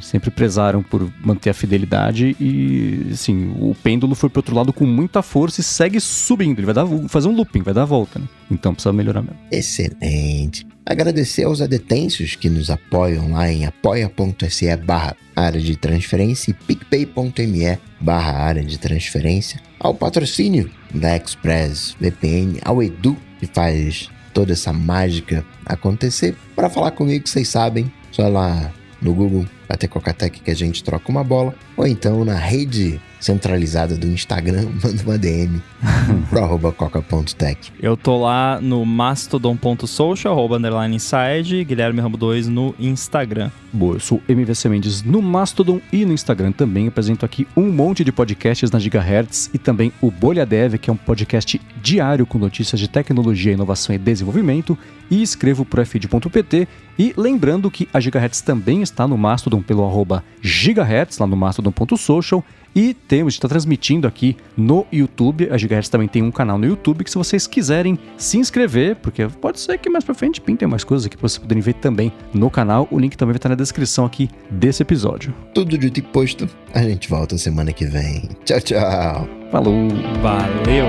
sempre prezaram por manter a fidelidade e, assim, o pêndulo foi pro outro lado com muita força e segue subindo, ele vai fazer um looping, vai dar a volta, né? Então precisa melhorar mesmo. Excelente. Agradecer aos adetêncios que nos apoiam lá em apoia.se/área de transferência e picpay.me/área de transferência, ao patrocínio da ExpressVPN, ao Edu, que faz toda essa mágica acontecer. Para falar comigo, vocês sabem, só lá no Google, bater Cocatec que a gente troca uma bola, ou então na rede centralizada do Instagram, manda uma DM pro @coca.tech. Eu tô lá no mastodon.social, @inside, Guilherme Rambo 2 no Instagram. Boa, eu sou MVC Mendes no Mastodon e no Instagram também. Apresento aqui um monte de podcasts na Gigahertz e também o Bolha Dev, que é um podcast diário com notícias de tecnologia, inovação e desenvolvimento, e escrevo pro f.pt. E lembrando que a Gigahertz também está no Mastodon pelo @gigahertz, lá no mastodon.social. E está transmitindo aqui no YouTube. A Gigahertz também tem um canal no YouTube que, se vocês quiserem se inscrever, porque pode ser que mais pra frente pintem mais coisas aqui pra vocês poderem ver também no canal. O link também vai estar na descrição aqui desse episódio. Tudo dito e posto, a gente volta semana que vem. Tchau, tchau. Falou. Valeu.